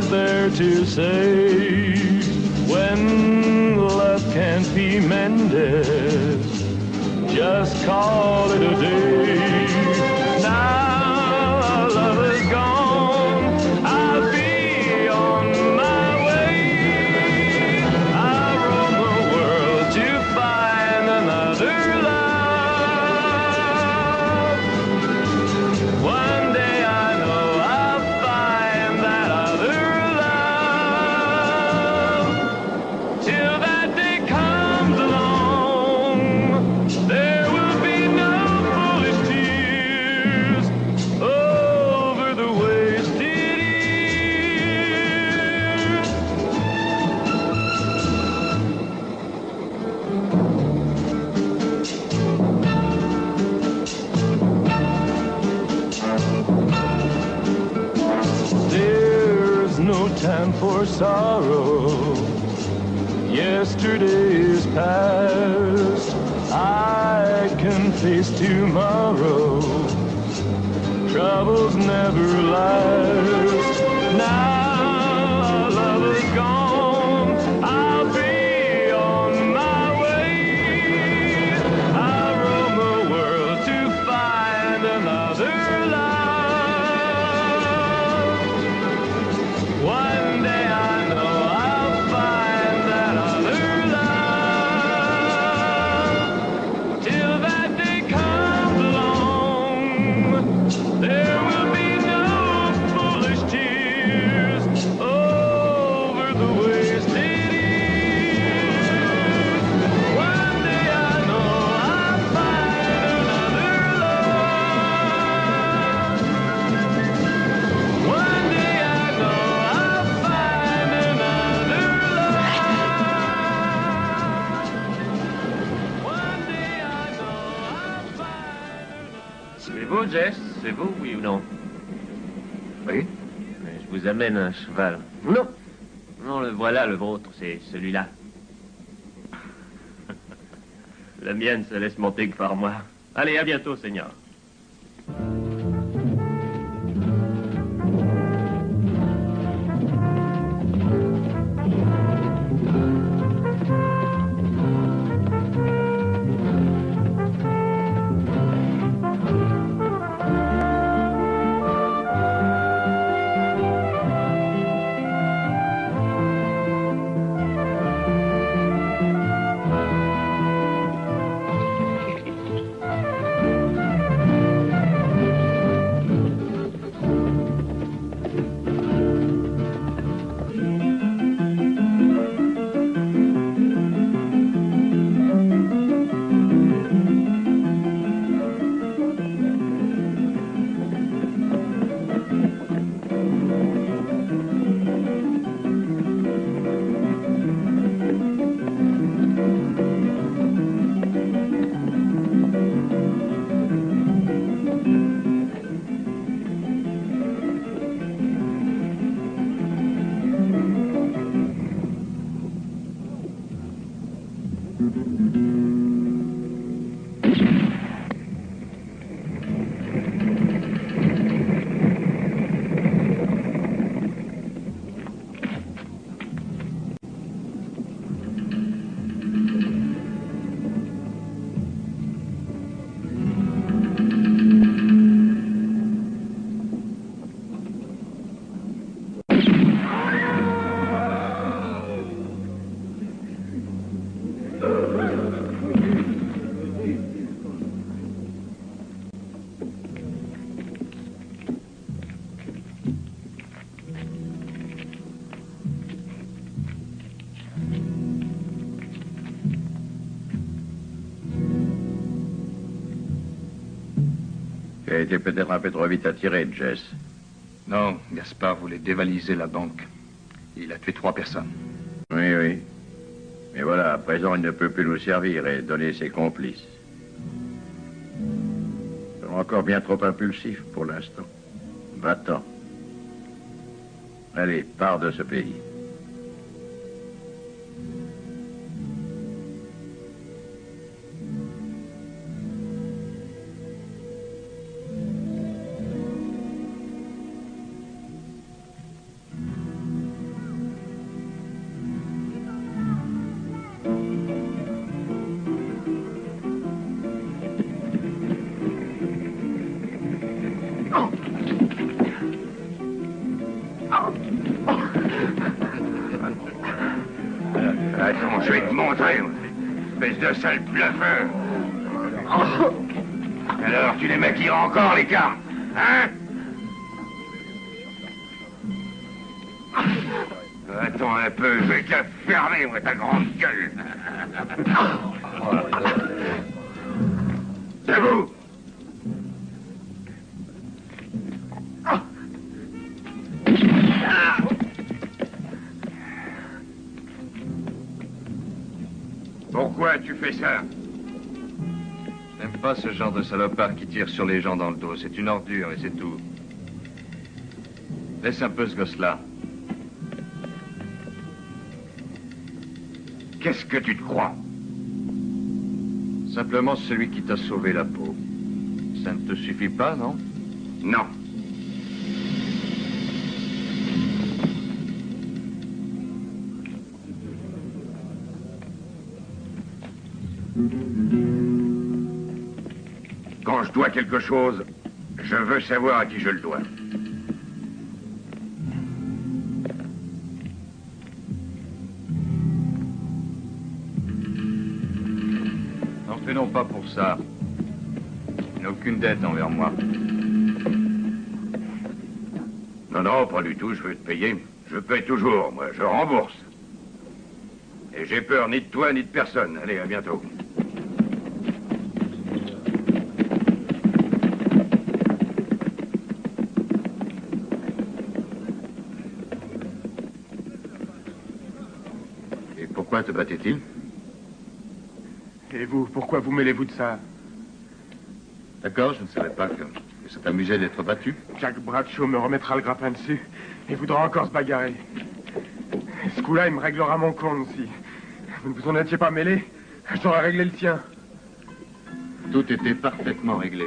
is there to say when love can't be mended? Just call it a day. Now our love is gone, I'll be on my way. I'll roam the world to find another love. One day I know I'll find that other love. Till that day comes along, there will be no foolish tears over the wasted years. There's no time for sorrow. Yesterday is past. I can face tomorrow. Troubles never last. Now our love is gone, I'll be on my way. I'll roam the world to find another love. One day I know I'll find that other love. Till that day comes along, there will be no foolish tears over the wasted years. One day I know I'll find another love. One day I know I'll find another love. One day I know I'll find another. C'est vous, Jess? C'est vous, oui ou non? Oui? Mais je vous amène un cheval. Non. Non, le voilà, le vôtre, c'est celui-là. La mienne se laisse monter que par moi. Allez, à bientôt, Seigneur. Tu as été peut-être un peu trop vite attiré, Jess. Non, Gaspard voulait dévaliser la banque. Il a tué 3 personnes. Oui, oui. Mais voilà, à présent, il ne peut plus nous servir et donner ses complices. Ils sont encore bien trop impulsifs pour l'instant. Va-t'en. Allez, pars de ce pays. Attends, je vais te montrer, espèce de sale bluffeur. Alors, tu les maquilleras encore, les cartes, hein? Attends un peu, je vais te la fermer, moi, ta grande gueule. C'est vous! Pourquoi tu fais ça? J'aime pas ce genre de salopard qui tire sur les gens dans le dos. C'est une ordure et c'est tout. Laisse un peu ce gosse-là. Qu'est-ce que tu te crois? Simplement celui qui t'a sauvé la peau. Ça ne te suffit pas, non? Non. Quand je dois quelque chose, je veux savoir à qui je le dois. N'en fais non pas pour ça. Il n'a aucune dette envers moi. Non, non, pas du tout, je veux te payer. Je paye toujours, moi, je rembourse. Et j'ai peur ni de toi ni de personne. Allez, à bientôt. Et pourquoi te battait-il? Et vous, pourquoi vous mêlez-vous de ça? D'accord, je ne savais pas que ça t'amusait d'être battu. Jack Bradshaw me remettra le grappin dessus et voudra encore se bagarrer. Ce coup-là, il me réglera mon compte si vous ne vous en étiez pas mêlé. J'aurais réglé le sien. Tout était parfaitement réglé.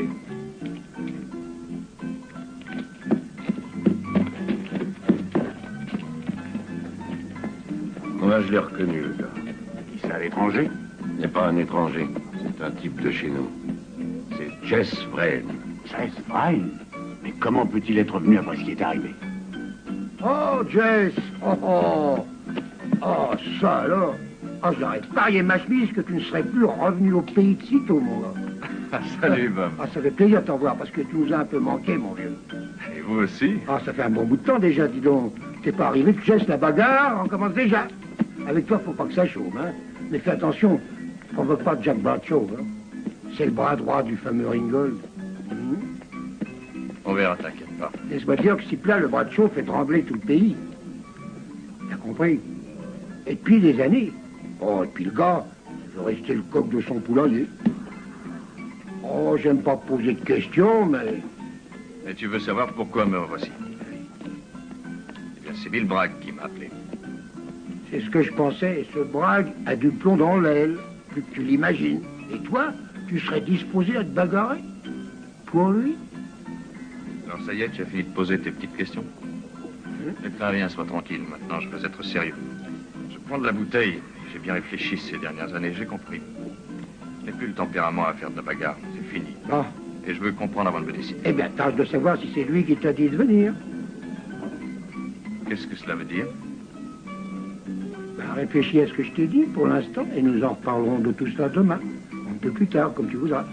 Moi, je l'ai reconnu, le gars. C'est à l'étranger? Il n'est pas un étranger. C'est un type de chez nous. C'est Jess Vrain. Jess Vrain? Mais comment peut-il être venu après ce qui est arrivé? Oh, Jess! Oh, oh! Oh, ça alors! Oh, j'aurais parié ma chemise que tu ne serais plus revenu au pays de sitôt, mon gars. Salut, Bob. Ah, ça fait plaisir de t'en voir parce que tu nous as un peu manqué, mon vieux. Et vous aussi? Ah, ça fait un bon bout de temps déjà, dis donc. T'es pas arrivé, tu Jess, la bagarre, on commence déjà. Avec toi, faut pas que ça chaume, hein. Mais fais attention, provoque pas Jack Bradshaw, hein. C'est le bras droit du fameux Ringgold. On verra, t'inquiète pas. Laisse-moi dire que si plat, le Bradshaw fait trembler tout le pays. T'as compris? Et depuis des années. Oh, et puis le gars, il veut rester le coq de son poulailler. Oh, j'aime pas poser de questions, mais... Et tu veux savoir pourquoi me revoici? Eh bien, c'est Bill Bragg qui m'a appelé. C'est ce que je pensais. Ce Bragg a du plomb dans l'aile, plus que tu l'imagines. Et toi, tu serais disposé à te bagarrer? Pour lui? Alors ça y est, tu as fini de poser tes petites questions? Mais très bien, sois tranquille. Maintenant, je veux être sérieux. Je prends de la bouteille. J'ai bien réfléchi ces dernières années, j'ai compris. Je n'ai plus le tempérament à faire de la bagarre. C'est fini. Ah. Et je veux comprendre avant de me décider. Eh bien, tâche de savoir si c'est lui qui t'a dit de venir. Qu'est-ce que cela veut dire? Ben, réfléchis à ce que je t'ai dit pour l'instant et nous en reparlerons de tout cela demain. Un peu plus tard, comme tu voudras.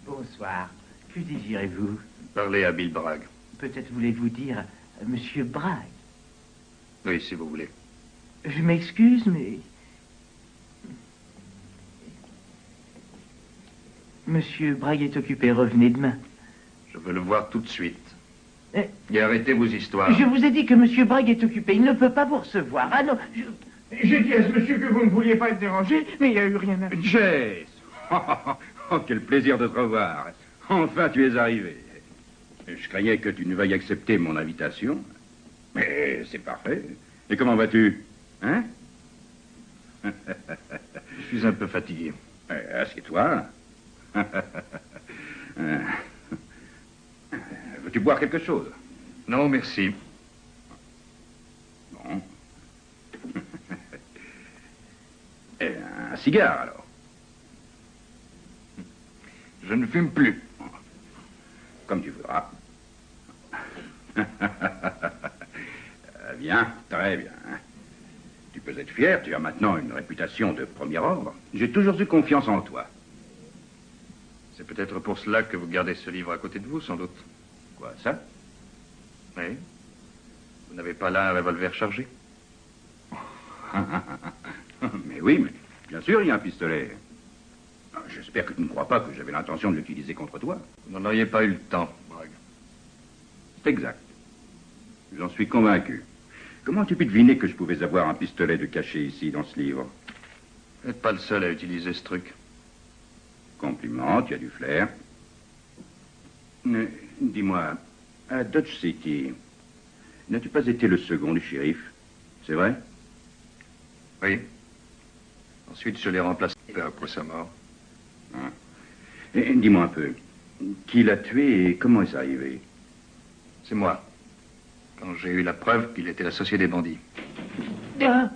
Bonsoir. Que désirez-vous? Parlez à Bill Bragg. Peut-être voulez-vous dire Monsieur Bragg. Oui, si vous voulez. Je m'excuse, mais... Monsieur Bragg est occupé, revenez demain. Je veux le voir tout de suite. Eh, Et arrêtez vos histoires. Je vous ai dit que Monsieur Bragg est occupé, il ne peut pas vous recevoir. Ah non, J'ai dit à ce monsieur que vous ne vouliez pas être dérangé, mais il n'y a eu rien à... Jess! Oh, quel plaisir de te revoir. Enfin, tu es arrivé. Je craignais que tu ne veuilles accepter mon invitation. Mais c'est parfait. Et comment vas-tu? Hein? Je suis un peu fatigué. Assieds-toi. Veux-tu boire quelque chose? Non, merci. cigare, alors. Je ne fume plus. Comme tu voudras. Bien, très bien. Tu peux être fier, tu as maintenant une réputation de premier ordre. J'ai toujours eu confiance en toi. C'est peut-être pour cela que vous gardez ce livre à côté de vous, sans doute. Quoi, ça? Oui. Vous n'avez pas là un revolver chargé? Mais oui, mais bien sûr, il y a un pistolet. J'espère que tu ne crois pas que j'avais l'intention de l'utiliser contre toi. Vous n'en auriez pas eu le temps, Bragg. C'est exact. J'en suis convaincu. Comment as-tu pu deviner que je pouvais avoir un pistolet de caché ici, dans ce livre? Vous n'êtes pas le seul à utiliser ce truc. Compliment, tu as du flair. Dis-moi, à Dodge City, n'as-tu pas été le second du shérif? C'est vrai? Oui. Ensuite, je l'ai remplacé peu après sa mort. Hein? Et dis-moi un peu, qui l'a tué et comment est-ce arrivé? C'est moi. Quand j'ai eu la preuve qu'il était l'associé des bandits. Ah,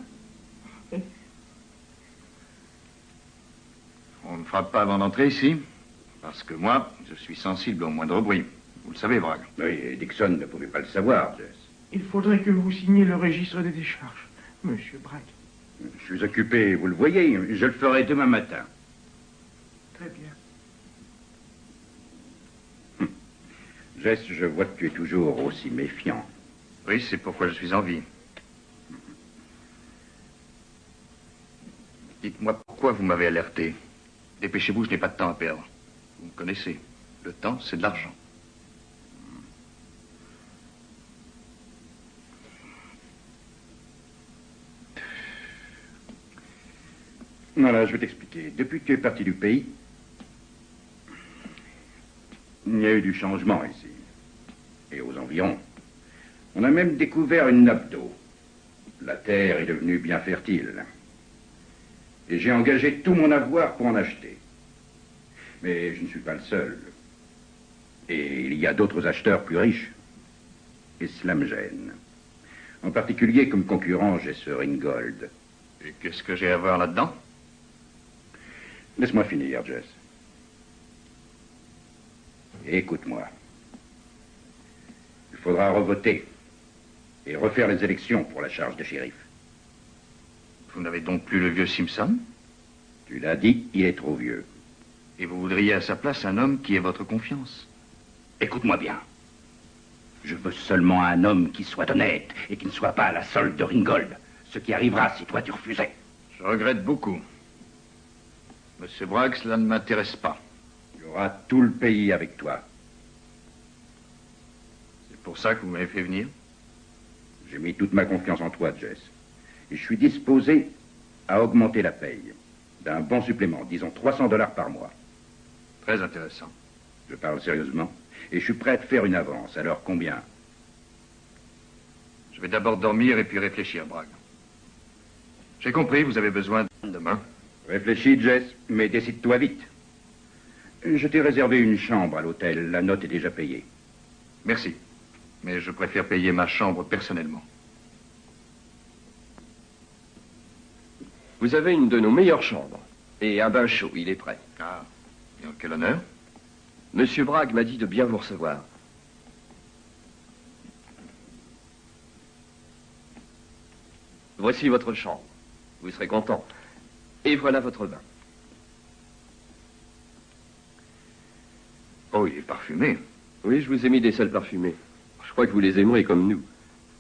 On ne frappe pas avant d'entrer ici, parce que moi, je suis sensible au moindre bruit. Vous le savez, Bragg. Oui, et Dixon ne pouvait pas le savoir, Jess. Il faudrait que vous signiez le registre des décharges, monsieur Bragg. Je suis occupé, vous le voyez, je le ferai demain matin. Très bien. Jess, je vois que tu es toujours aussi méfiant. Oui, c'est pourquoi je suis en vie. Dites-moi pourquoi vous m'avez alerté. Dépêchez-vous, je n'ai pas de temps à perdre. Vous me connaissez. Le temps, c'est de l'argent. Voilà, je vais t'expliquer. Depuis que tu es parti du pays, il y a eu du changement ici. Et aux environs. On a même découvert une nappe d'eau. La terre est devenue bien fertile. Et j'ai engagé tout mon avoir pour en acheter. Mais je ne suis pas le seul. Et il y a d'autres acheteurs plus riches. Et cela me gêne. En particulier, comme concurrent, j'ai ce Ringgold. Et qu'est-ce que j'ai à voir là-dedans? Laisse-moi finir, Jess. Écoute-moi. Il faudra revoter et refaire les élections pour la charge de shérif. Vous n'avez donc plus le vieux Simpson? Tu l'as dit, il est trop vieux. Et vous voudriez à sa place un homme qui ait votre confiance? Écoute-moi bien. Je veux seulement un homme qui soit honnête et qui ne soit pas à la solde de Ringgold. Ce qui arrivera si toi tu refusais. Je regrette beaucoup. Monsieur Bragg, cela ne m'intéresse pas. Tu auras tout le pays avec toi. C'est pour ça que vous m'avez fait venir? J'ai mis toute ma confiance en toi, Jess. Et je suis disposé à augmenter la paye d'un bon supplément, disons $300 par mois. Très intéressant. Je parle sérieusement. Et je suis prêt à te faire une avance. Alors combien? Je vais d'abord dormir et puis réfléchir, Bragg. J'ai compris, vous avez besoin de demain. Réfléchis, Jess, mais décide-toi vite. Je t'ai réservé une chambre à l'hôtel. La note est déjà payée. Merci. Mais je préfère payer ma chambre personnellement. Vous avez une de nos meilleures chambres. Et un bain chaud, il est prêt. Ah, et en quel honneur? Monsieur Bragg m'a dit de bien vous recevoir. Voici votre chambre. Vous serez content. Et voilà votre bain. Oh, il est parfumé. Oui, je vous ai mis des sels parfumés. Je crois que vous les aimerez comme nous.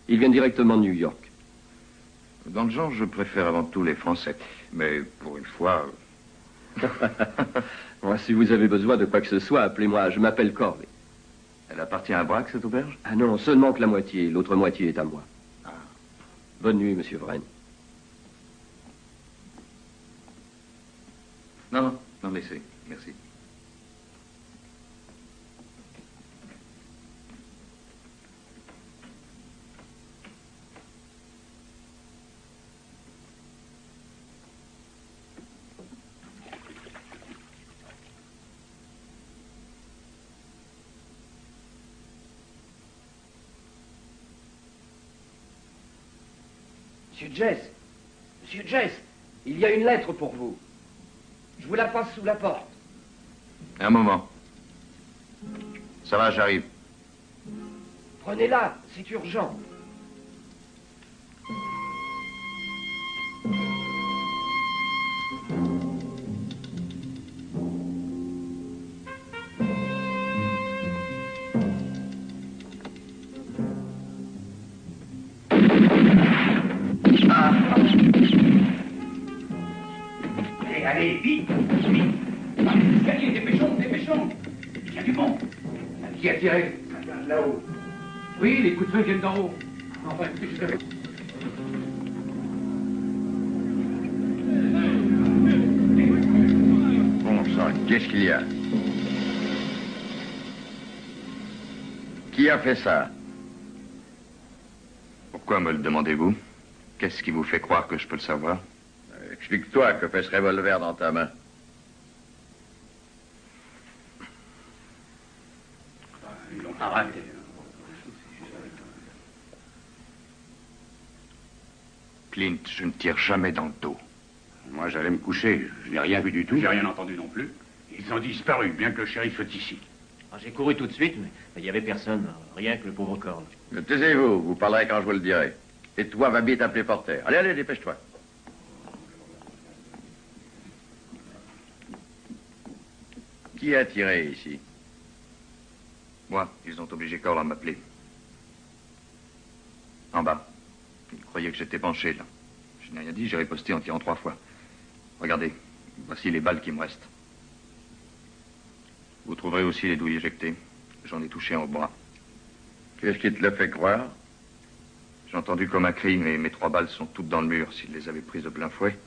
Ils viennent directement de New York. Dans le genre, je préfère avant tout les Français. Mais pour une fois... Moi, si vous avez besoin de quoi que ce soit, appelez-moi. Je m'appelle Corley. Elle appartient à Bragg, cette auberge? Ah non, seulement que la moitié. L'autre moitié est à moi. Ah. Bonne nuit, monsieur Vraine. Non, laissez. Merci. Monsieur Jess, il y a une lettre pour vous. Je vous la passe sous la porte. Un moment. Ça va, j'arrive. Prenez-la, c'est urgent. Allez, vite, vite. Par les escaliers, dépêchons, dépêchons. Il y a du monde. Qui a tiré? Là-haut. Oui, les coups de feu viennent d'en haut. Enfin, écoutez, je vais... Bon sang, qu'est-ce qu'il y a? Qui a fait ça? Pourquoi me le demandez-vous? Qu'est-ce qui vous fait croire que je peux le savoir? Explique-toi, que fait ce revolver dans ta main? Ils l'ont arrêté. Clint, je ne tire jamais dans le dos. Moi, j'allais me coucher. Je n'ai rien vu du tout. J'ai rien entendu non plus. Ils ont disparu, bien que le shérif soit ici. Ah, j'ai couru tout de suite, mais il n'y avait personne. Rien que le pauvre corps. Taisez-vous, vous parlerez quand je vous le dirai. Et toi, va bien t'appeler porteur. Allez, allez, dépêche-toi. Qui a tiré ici? Moi, ils ont obligé Corl à m'appeler. En bas. Ils croyaient que j'étais penché, là. Je n'ai rien dit, j'ai riposté en tirant 3 fois. Regardez, voici les balles qui me restent. Vous trouverez aussi les douilles éjectées. J'en ai touché un au bras. Qu'est-ce qui te le fait croire? J'ai entendu comme un cri, mais mes 3 balles sont toutes dans le mur. S'il les avait prises de plein fouet,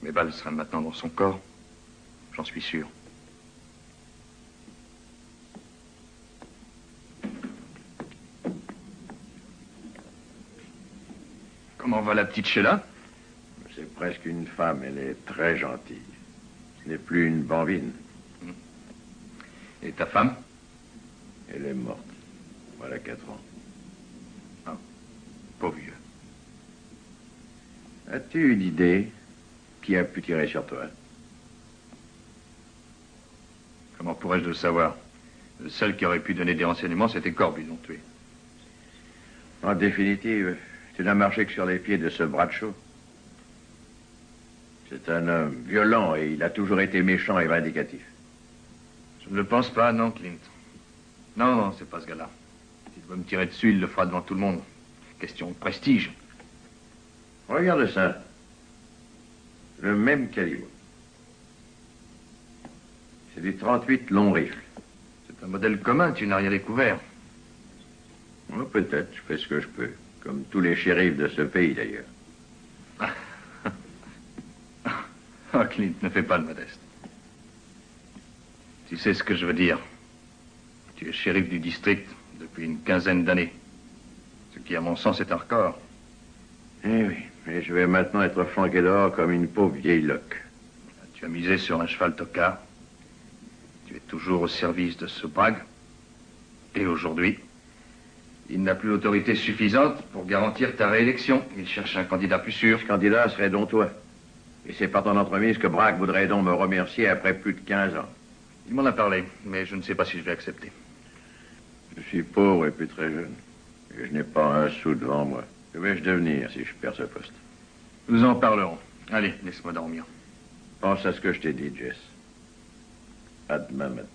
mes balles seraient maintenant dans son corps. J'en suis sûr. Comment va la petite Sheila? C'est presque une femme, elle est très gentille. Ce n'est plus une bambine. Et ta femme? Elle est morte. Voilà 4 ans. Ah, pauvre vieux. As-tu une idée qui a pu tirer sur toi? Comment pourrais-je le savoir? Le seul qui aurait pu donner des renseignements, c'était Corb, ils l'ont tué. En définitive, tu n'as marché que sur les pieds de ce Bradshaw. C'est un homme violent et il a toujours été méchant et vindicatif. Je ne le pense pas, non, Clint. Non, non, c'est pas ce gars-là. S'il veut me tirer dessus, il le fera devant tout le monde. Question de prestige. Regarde ça. Le même calibre. C'est du 38 long rifle. C'est un modèle commun, tu n'as rien découvert. Oh, peut-être, je fais ce que je peux. Comme tous les shérifs de ce pays, d'ailleurs. Oh, Clint, ne fais pas le modeste. Tu sais ce que je veux dire. Tu es shérif du district depuis une 15aine d'années. Ce qui, à mon sens, est un record. Eh oui, mais je vais maintenant être flanqué dehors comme une pauvre vieille loque. Tu as misé sur un cheval tocard. Tu es toujours au service de ce Bragg. Et aujourd'hui, il n'a plus l'autorité suffisante pour garantir ta réélection. Il cherche un candidat plus sûr. Ce candidat serait donc toi. Et c'est par ton entremise que Bragg voudrait donc me remercier après plus de 15 ans. Il m'en a parlé, mais je ne sais pas si je vais accepter. Je suis pauvre et puis très jeune. Et je n'ai pas un sou devant moi. Que vais-je devenir si je perds ce poste? Nous en parlerons. Allez, laisse-moi dormir. Pense à ce que je t'ai dit, Jess. À demain matin.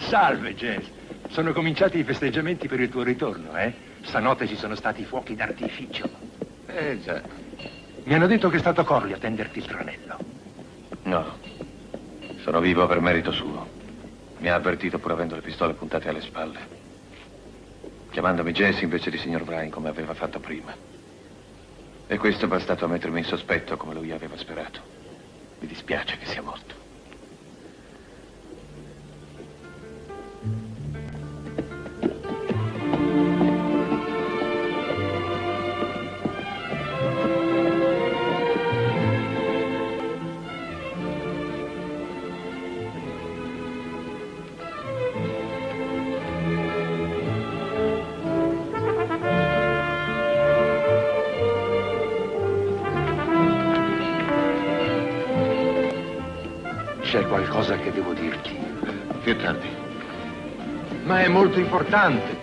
Salve, Jess. Sono cominciati i festeggiamenti per il tuo ritorno, eh? Stanotte ci sono stati fuochi d'artificio. Già. Mi hanno detto che è stato Corley a tenderti il tranello. No, sono vivo per merito suo. Mi ha avvertito pur avendo le pistole puntate alle spalle, chiamandomi Jesse invece di signor Bryan come aveva fatto prima. E questo è bastato a mettermi in sospetto come lui aveva sperato. Mi dispiace che sia morto. C'è qualcosa che devo dirti. Più tardi. Ma è molto importante.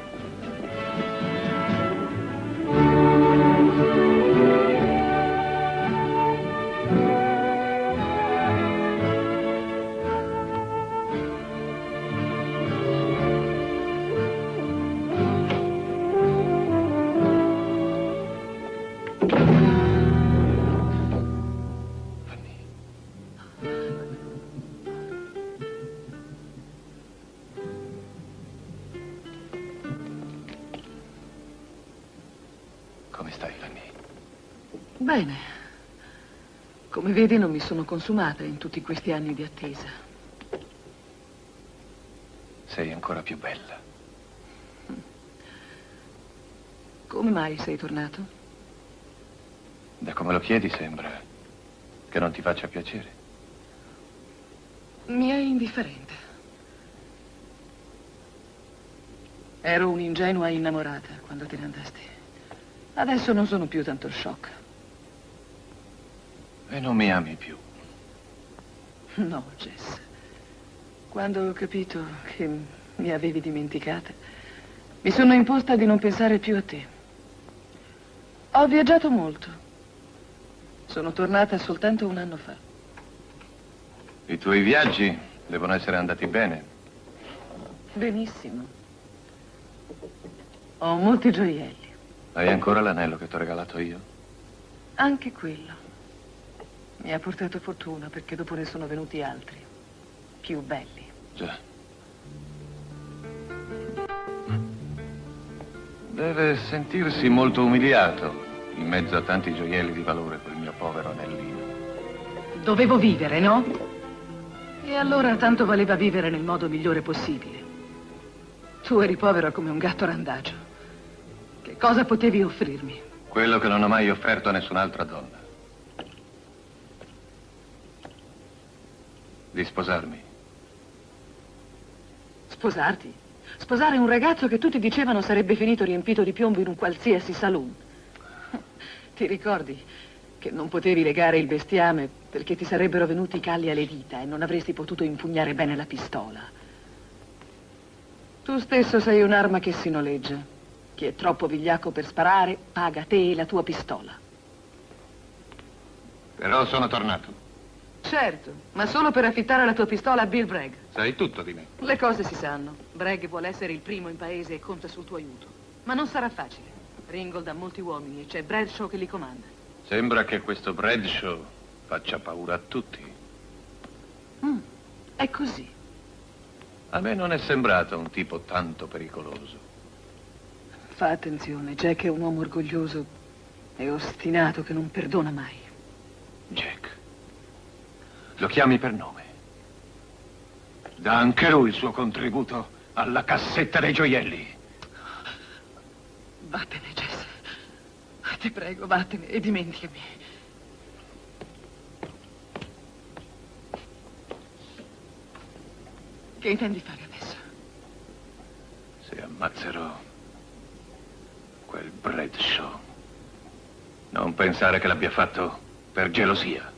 Come stai, Fanny? Bene. Come vedi non mi sono consumata in tutti questi anni di attesa. Sei ancora più bella. Come mai sei tornato? Da come lo chiedi sembra che non ti faccia piacere. Mi è indifferente. Ero un'ingenua innamorata quando te ne andasti. Adesso non sono più tanto shock. E non mi ami più. No, Jess. Quando ho capito che mi avevi dimenticata, mi sono imposta di non pensare più a te. Ho viaggiato molto. Sono tornata soltanto un anno fa. I tuoi viaggi devono essere andati bene. Benissimo. Ho molti gioielli. Hai ancora l'anello che ti ho regalato io? Anche quello. Mi ha portato fortuna perché dopo ne sono venuti altri. Più belli. Già. Deve sentirsi molto umiliato in mezzo a tanti gioielli di valore quel mio povero anellino. Dovevo vivere, no? E allora tanto valeva vivere nel modo migliore possibile. Tu eri povero come un gatto randagio. Che cosa potevi offrirmi? Quello che non ho mai offerto a nessun'altra donna. Di sposarmi. Sposarti? Sposare un ragazzo che tutti dicevano sarebbe finito riempito di piombo in un qualsiasi saloon. Ti ricordi che non potevi legare il bestiame perché ti sarebbero venuti i calli alle dita e non avresti potuto impugnare bene la pistola? Tu stesso sei un'arma che si noleggia. Chi è troppo vigliacco per sparare, paga te e la tua pistola. Però sono tornato. Certo, ma solo per affittare la tua pistola a Bill Bragg. Sai tutto di me. Le cose si sanno. Bragg vuole essere il primo in paese e conta sul tuo aiuto. Ma non sarà facile. Ringgold ha molti uomini e c'è Bradshaw che li comanda. Sembra che questo Bradshaw faccia paura a tutti. È così. A me non è sembrato un tipo tanto pericoloso. Fa attenzione, Jack è un uomo orgoglioso e ostinato che non perdona mai. Jack. Lo chiami per nome. Dà anche lui il suo contributo alla cassetta dei gioielli. Vattene, Jess. Ti prego, vattene e dimenticami. Che intendi fare adesso? Se ammazzerò quel Bradshaw, non pensare che l'abbia fatto per gelosia.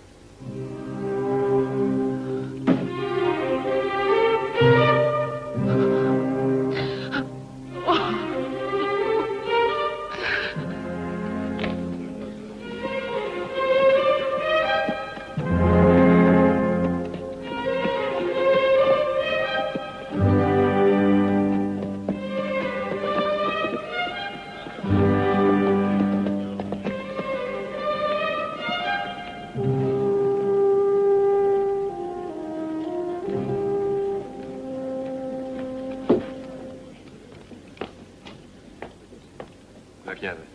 La chiave.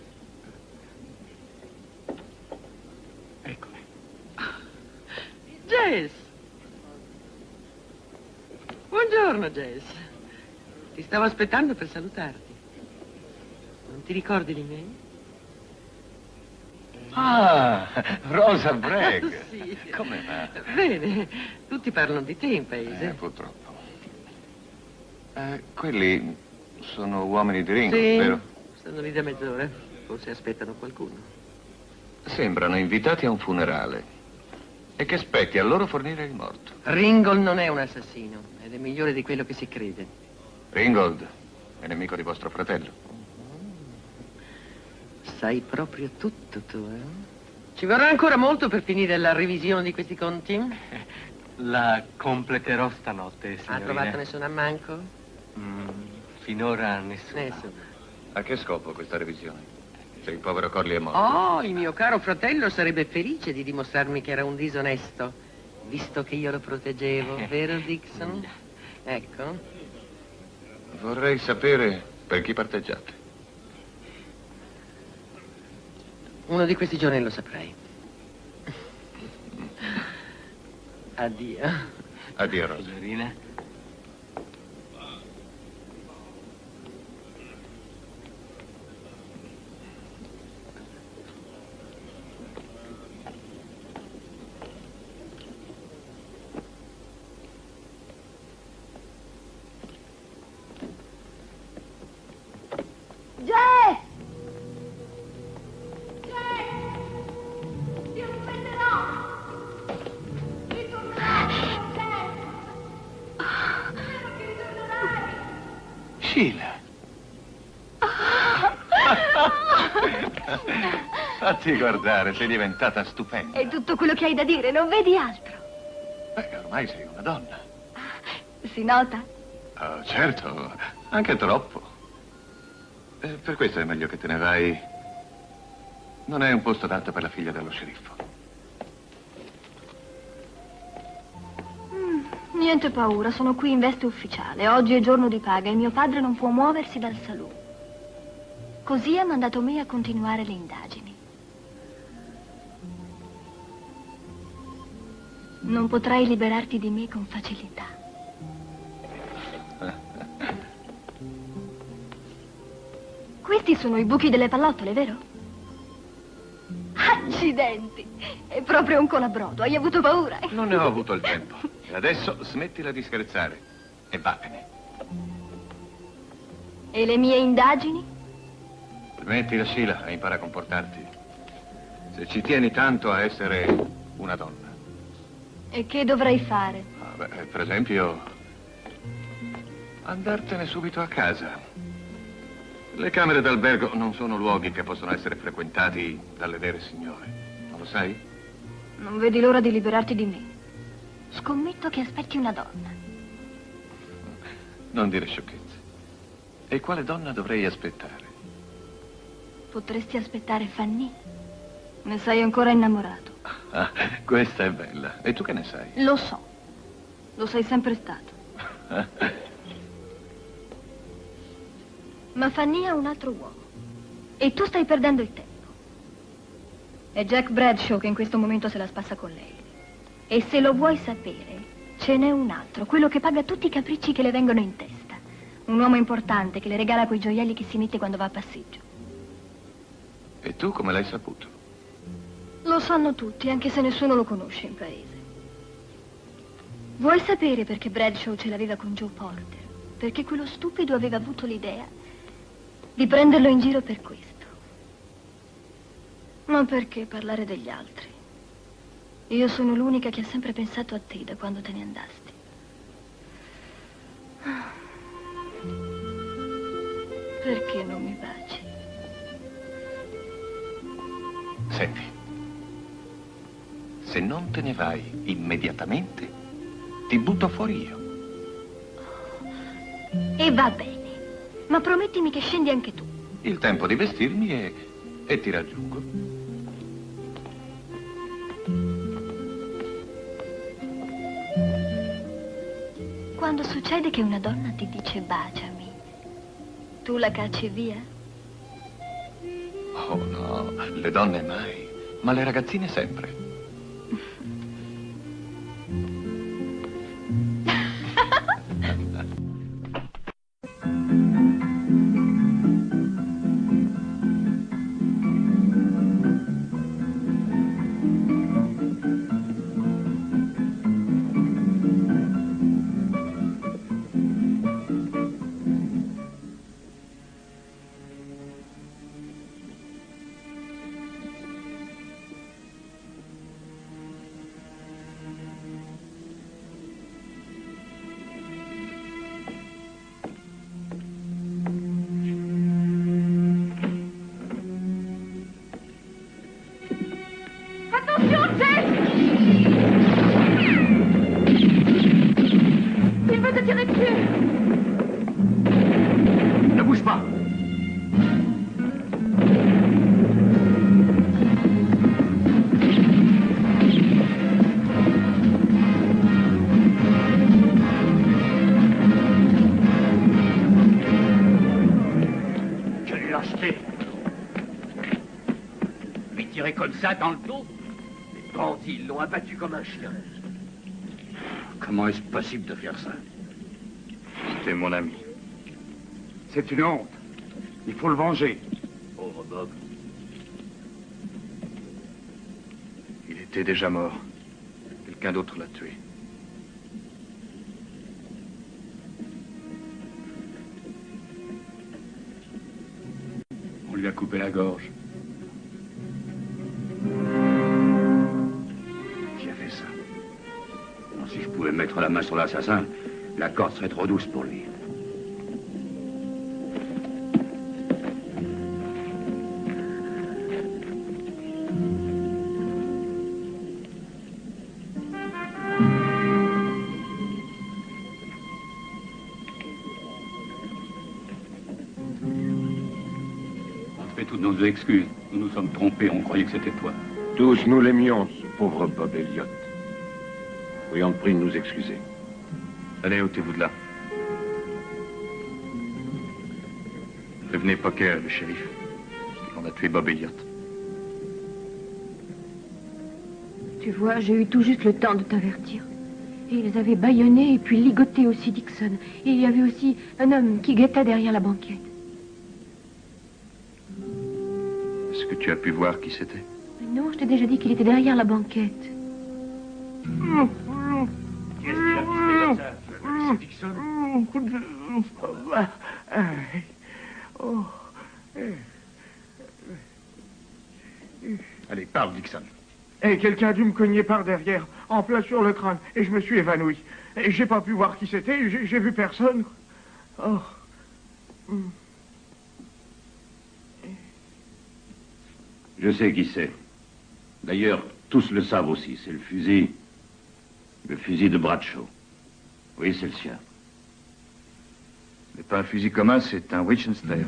Eccola. Jess! Buongiorno, Jess. Ti stavo aspettando per salutarti. Non ti ricordi di me? Ah, Rosa Bragg. Sì. Come va? Bene, tutti parlano di te in paese. Purtroppo. Quelli sono uomini di Ringo, Sì, vero? stanno lì da mezz'ora. Forse aspettano qualcuno. Sembrano invitati a un funerale. E che spetti a loro fornire il morto. Ringold non è un assassino ed è migliore di quello che si crede. Ringold è nemico di vostro fratello. Sai proprio tutto tu, eh? Ci vorrà ancora molto per finire la revisione di questi conti? La completerò stanotte, Ha signorina. trovato nessun ammanco? Finora nessuno. Nessuno. A che scopo questa revisione? Se il povero Corley è morto. Oh, il mio caro fratello sarebbe felice di dimostrarmi che era un disonesto, visto che io lo proteggevo, vero Dixon? Ecco. Vorrei sapere per chi parteggiate. Uno di questi giorni lo saprai. Addio. Addio, Rosa. Signorina. Jess! Jess! Ti aspetterò! Ritornerai con te! Spero che ritornerai! Sheila. Fatti guardare, sei diventata stupenda. È tutto quello che hai da dire, non vedi altro? Beh, ormai sei una donna. Si nota? Oh, certo, anche troppo. Per questo è meglio che te ne vai. Non è un posto adatto per la figlia dello sceriffo. Niente paura, sono qui in veste ufficiale. Oggi è giorno di paga e mio padre non può muoversi dal saloon. Così ha mandato me a continuare le indagini. Non potrai liberarti di me con facilità. Questi sono i buchi delle pallottole, vero? Accidenti! È proprio un colabrodo. Hai avuto paura? Non ne ho avuto il tempo. E adesso smettila di scherzare e vattene. E le mie indagini? Smettila, Sheila, e impara a comportarti. Se ci tieni tanto a essere una donna. E che dovrei fare? Per esempio, andartene subito a casa. Le camere d'albergo non sono luoghi che possono essere frequentati dalle vere signore. Non lo sai? Non vedi l'ora di liberarti di me. Scommetto che aspetti una donna. Non dire sciocchezze. E quale donna dovrei aspettare? Potresti aspettare Fanny. Ne sei ancora innamorato. Ah, questa è bella. E tu che ne sai? Lo so. Lo sei sempre stato. Ma Fanny ha un altro uomo. E tu stai perdendo il tempo. È Jack Bradshaw che in questo momento se la spassa con lei. E se lo vuoi sapere, ce n'è un altro, quello che paga tutti i capricci che le vengono in testa. Un uomo importante che le regala quei gioielli che si mette quando va a passeggio. E tu come l'hai saputo? Lo sanno tutti, anche se nessuno lo conosce in paese. Vuoi sapere perché Bradshaw ce l'aveva con Joe Porter? Perché quello stupido aveva avuto l'idea di prenderlo in giro per questo. Ma perché parlare degli altri? Io sono l'unica che ha sempre pensato a te da quando te ne andasti. Perché non mi baci? Senti, se non te ne vai immediatamente, ti butto fuori io. E va bene. Ma promettimi che scendi anche tu. Il tempo di vestirmi e ti raggiungo. Quando succede che una donna ti dice baciami, tu la cacci via? Oh no, le donne mai, ma le ragazzine sempre. Dans le dos. Les bandits l'ont abattu comme un chien. Comment est-ce possible de faire ça? C'était mon ami. C'est une honte. Il faut le venger. Pauvre Bob. Il était déjà mort. Quelqu'un d'autre l'a tué. On lui a coupé la gorge. Si je pouvais mettre la main sur l'assassin, la corde serait trop douce pour lui. On te fait toutes nos excuses. Nous nous sommes trompés, on croyait que c'était toi. Tous nous l'aimions, ce pauvre Bob Elliott. Prions de prie de nous excuser. Allez, ôtez-vous de là. Prévenez Poker, le shérif. On a tué Bob Elliott. Tu vois, j'ai eu tout juste le temps de t'avertir. Et ils avaient bâillonné et puis ligoté aussi Dixon. Et il y avait aussi un homme qui guettait derrière la banquette. Est-ce que tu as pu voir qui c'était? Non, je t'ai déjà dit qu'il était derrière la banquette. Qu'est-ce qu'il a fait comme ça? C'est Dixon? Allez, parle, Dixon. Et quelqu'un a dû me cogner par derrière, en plein sur le crâne, et je me suis évanoui. Et j'ai pas pu voir qui c'était, j'ai vu personne. Oh. Je sais qui c'est. D'ailleurs, tous le savent aussi, c'est le fusil de Bradshaw. Oui, c'est le sien. Ce n'est pas un fusil commun, c'est un Winchester,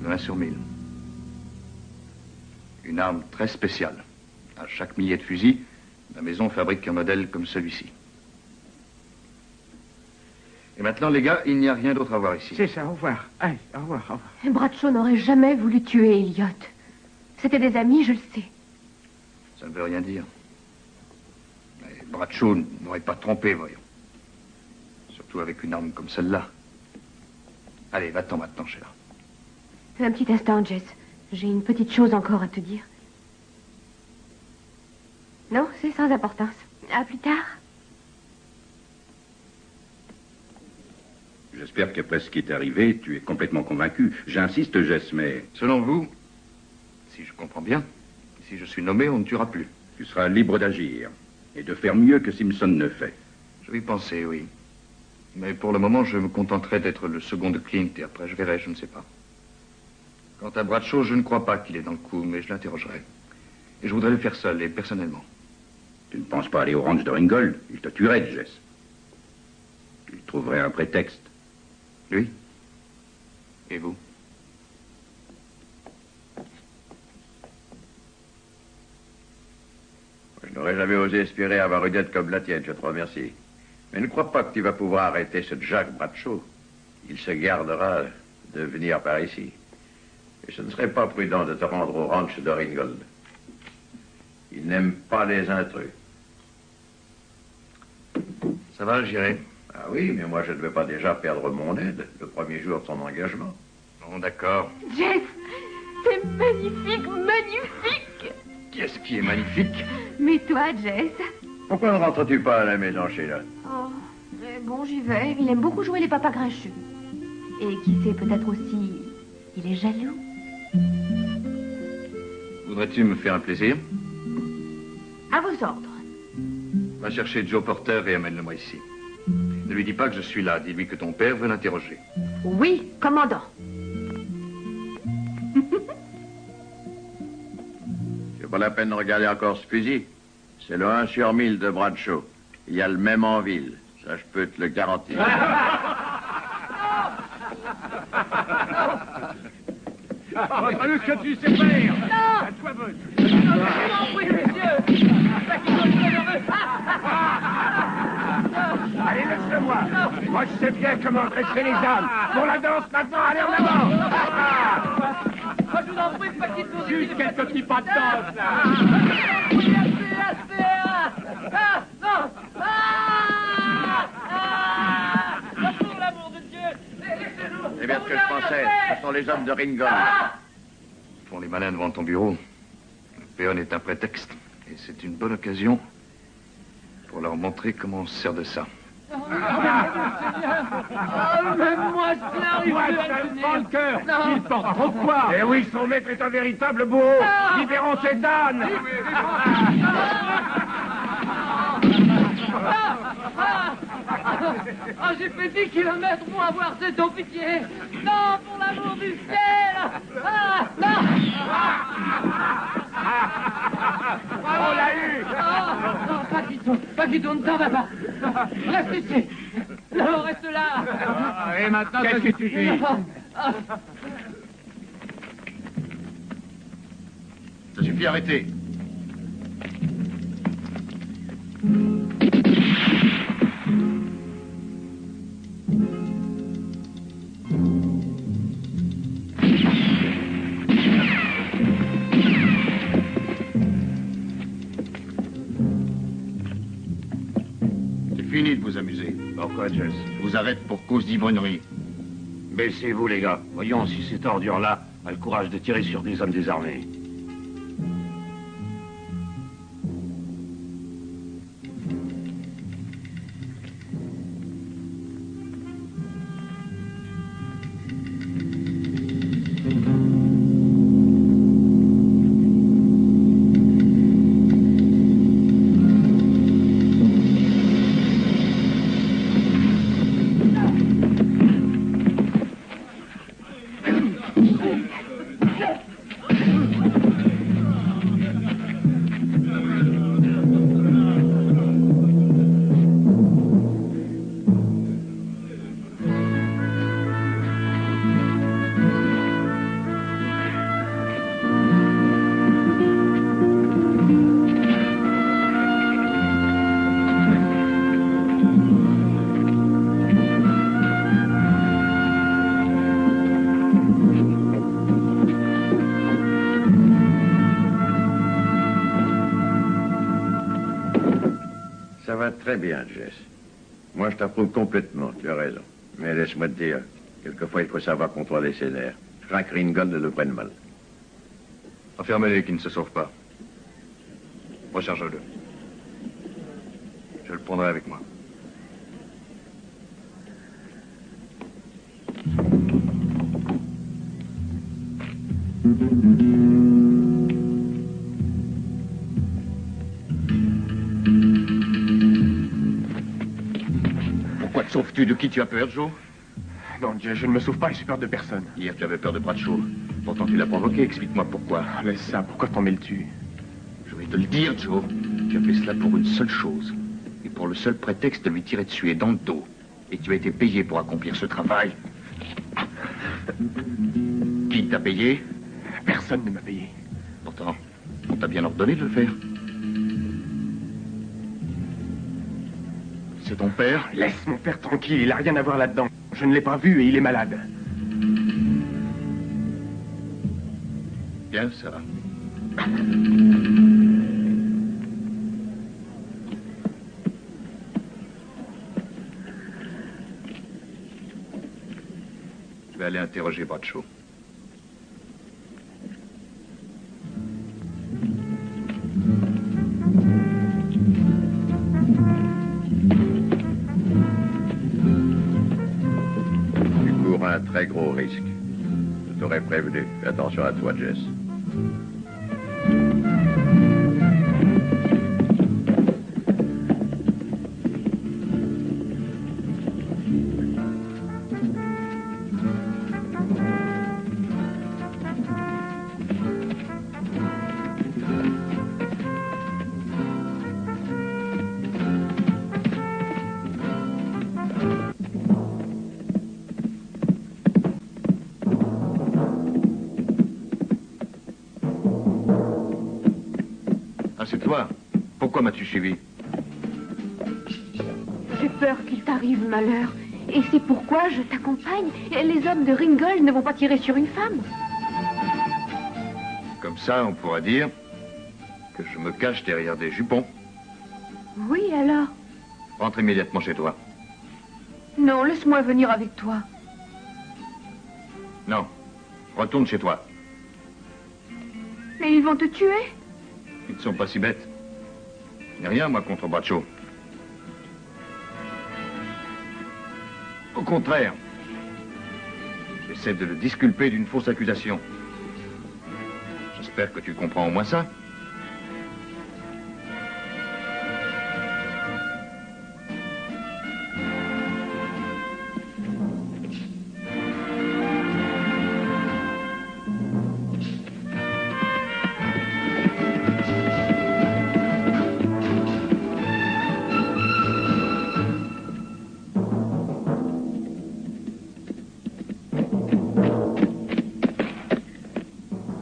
de 1 sur 1000. Une arme très spéciale. À chaque millier de fusils, la maison fabrique un modèle comme celui-ci. Et maintenant, les gars, il n'y a rien d'autre à voir ici. C'est ça, au revoir. Allez, au revoir, au revoir. Bradshaw n'aurait jamais voulu tuer Elliott. C'était des amis, je le sais. Ça ne veut rien dire. Mais Bradshaw n'aurait pas trompé, voyons. Surtout avec une arme comme celle-là. Allez, va-t'en maintenant, Sheila. Un petit instant, Jess. J'ai une petite chose encore à te dire. Non, c'est sans importance. À plus tard. J'espère qu'après ce qui est arrivé, tu es complètement convaincu. J'insiste, Jess, mais... Selon vous, si je comprends bien, si je suis nommé, on ne tuera plus. Tu seras libre d'agir et de faire mieux que Simpson ne fait. Je vais y penser, oui. Mais pour le moment, je me contenterai d'être le second de Clint, et après, je verrai, je ne sais pas. Quant à Bradshaw, je ne crois pas qu'il est dans le coup, mais je l'interrogerai. Et je voudrais le faire seul et personnellement. Tu ne penses pas aller au ranch de Ringgold? Il te tuerait, Jess. Il trouverait un prétexte. Lui? Et vous? Je n'aurais jamais osé espérer avoir une aide comme la tienne, je te remercie. Mais ne crois pas que tu vas pouvoir arrêter ce Jack Bradshaw. Il se gardera de venir par ici. Et ce ne serait pas prudent de te rendre au ranch de Ringgold. Il n'aime pas les intrus. Ça va, j'irai. Ah oui, mais moi je ne veux pas déjà perdre mon aide le premier jour de ton engagement. Bon, d'accord. Jess, c'est magnifique, magnifique. Qu'est-ce qui est magnifique? Mais toi, Jess? Pourquoi ne rentres-tu pas à la maison, Sheila? Oh, bon, j'y vais. Il aime beaucoup jouer les papas grincheux. Et qui sait, peut-être aussi, il est jaloux. Voudrais-tu me faire un plaisir? À vos ordres. Va chercher Joe Porter et amène-le-moi ici. Ne lui dis pas que je suis là. Dis-lui que ton père veut l'interroger. Oui, commandant. C'est pas la peine de regarder encore ce fusil. C'est le 1 sur 1000 de Bradshaw. Il y a le même en ville. Ça, je peux te le garantir. Montre-nous ce que tu sais faire. À toi, Bud. Oui, messieurs. Allez, laisse-le-moi. Moi, je sais bien comment dresser les âmes. Pour la danse, maintenant, allez en avant. Je vous en prie, Paquito. Juste quelques petits pas de danse, là. Pour l'amour de Dieu, laissez-nous. C'est bien ce que je pensais. Ce sont les hommes de Ringgold. Ils font les malins devant ton bureau. Le péon est un prétexte. Et c'est une bonne occasion pour leur montrer comment on se sert de ça. Oh, même moi, je n'arrive Moi, plus à ça le me tenir. prend le cœur. Non. Il porte trop de poids. Eh oui, son maître est un véritable bourreau. Non. Libérons cet âne. Ah, j'ai fait 10 kilomètres pour avoir cette eau, pitié. Non, pour l'amour du ciel. Ah, non. On l'a eu. Non, Paquito, ne t'en va pas. Reste ici. Non, reste là. Et maintenant, qu'est-ce que tu dis? Ça suffit, arrêtez. Fini de vous amuser. Pourquoi, Jess? Je vous arrête pour cause d'ivrognerie. Baissez-vous, les gars. Voyons si cette ordure-là a le courage de tirer sur des hommes désarmés. Ça va très bien, Jess. Moi, je t'approuve complètement, tu as raison. Mais laisse-moi te dire, quelquefois, il faut savoir contrôler ses nerfs. Je crains que Ringgold ne le prenne mal. Enfermez-les qui ne se sauvent pas. Recharge-le. Je le prendrai avec moi. Pourquoi te sauves-tu? De qui tu as peur, Joe? Non, Jess, je ne me sauve pas et j'ai peur de personne. Hier, tu avais peur de Bradshaw. Pourtant, tu l'as provoqué. Explique-moi pourquoi. Laisse ça, pourquoi t'en mêles-tu? Je vais te le dire, Joe. Tu as fait cela pour une seule chose. Et pour le seul prétexte de lui tirer dessus et dans le dos. Et tu as été payé pour accomplir ce travail. Qui t'a payé? Personne ne m'a payé. Pourtant, on t'a bien ordonné de le faire. C'est ton père? Laisse mon père tranquille, il a rien à voir là-dedans. Je ne l'ai pas vu et il est malade. Bien, ça va. Je vais aller interroger Bradshaw. Tu cours un très gros risque. Je t'aurais prévenu. Fais attention à toi, Jess. C'est toi. Pourquoi m'as-tu suivi? J'ai peur qu'il t'arrive malheur. Et c'est pourquoi je t'accompagne. Et les hommes de Ringgold ne vont pas tirer sur une femme. Comme ça, on pourra dire que je me cache derrière des jupons. Oui, alors? Rentre immédiatement chez toi. Non, laisse-moi venir avec toi. Non, retourne chez toi. Mais ils vont te tuer? Ils ne sont pas si bêtes. Il n'y a rien, moi, contre Bradshaw. Au contraire, j'essaie de le disculper d'une fausse accusation. J'espère que tu comprends au moins ça.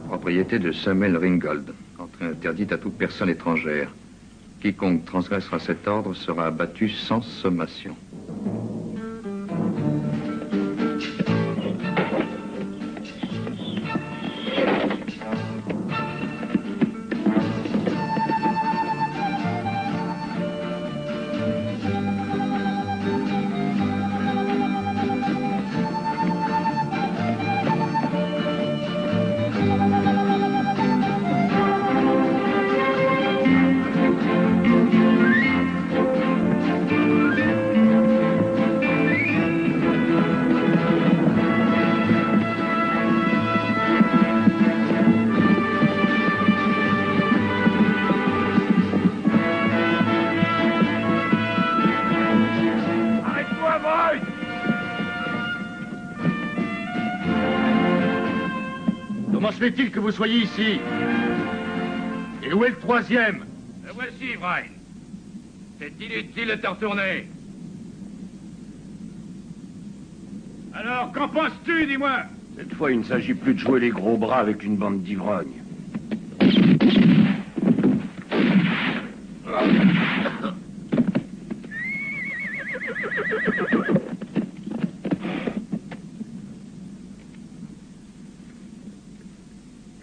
Propriété de Samuel Ringgold, entrée interdite à toute personne étrangère. Quiconque transgressera cet ordre sera abattu sans sommation. Comment se fait-il que vous soyez ici? Et où est le troisième? Le voici, Vrine. C'est inutile de te retourner. Alors, qu'en penses-tu, dis-moi? Cette fois, il ne s'agit plus de jouer les gros bras avec une bande d'ivrognes.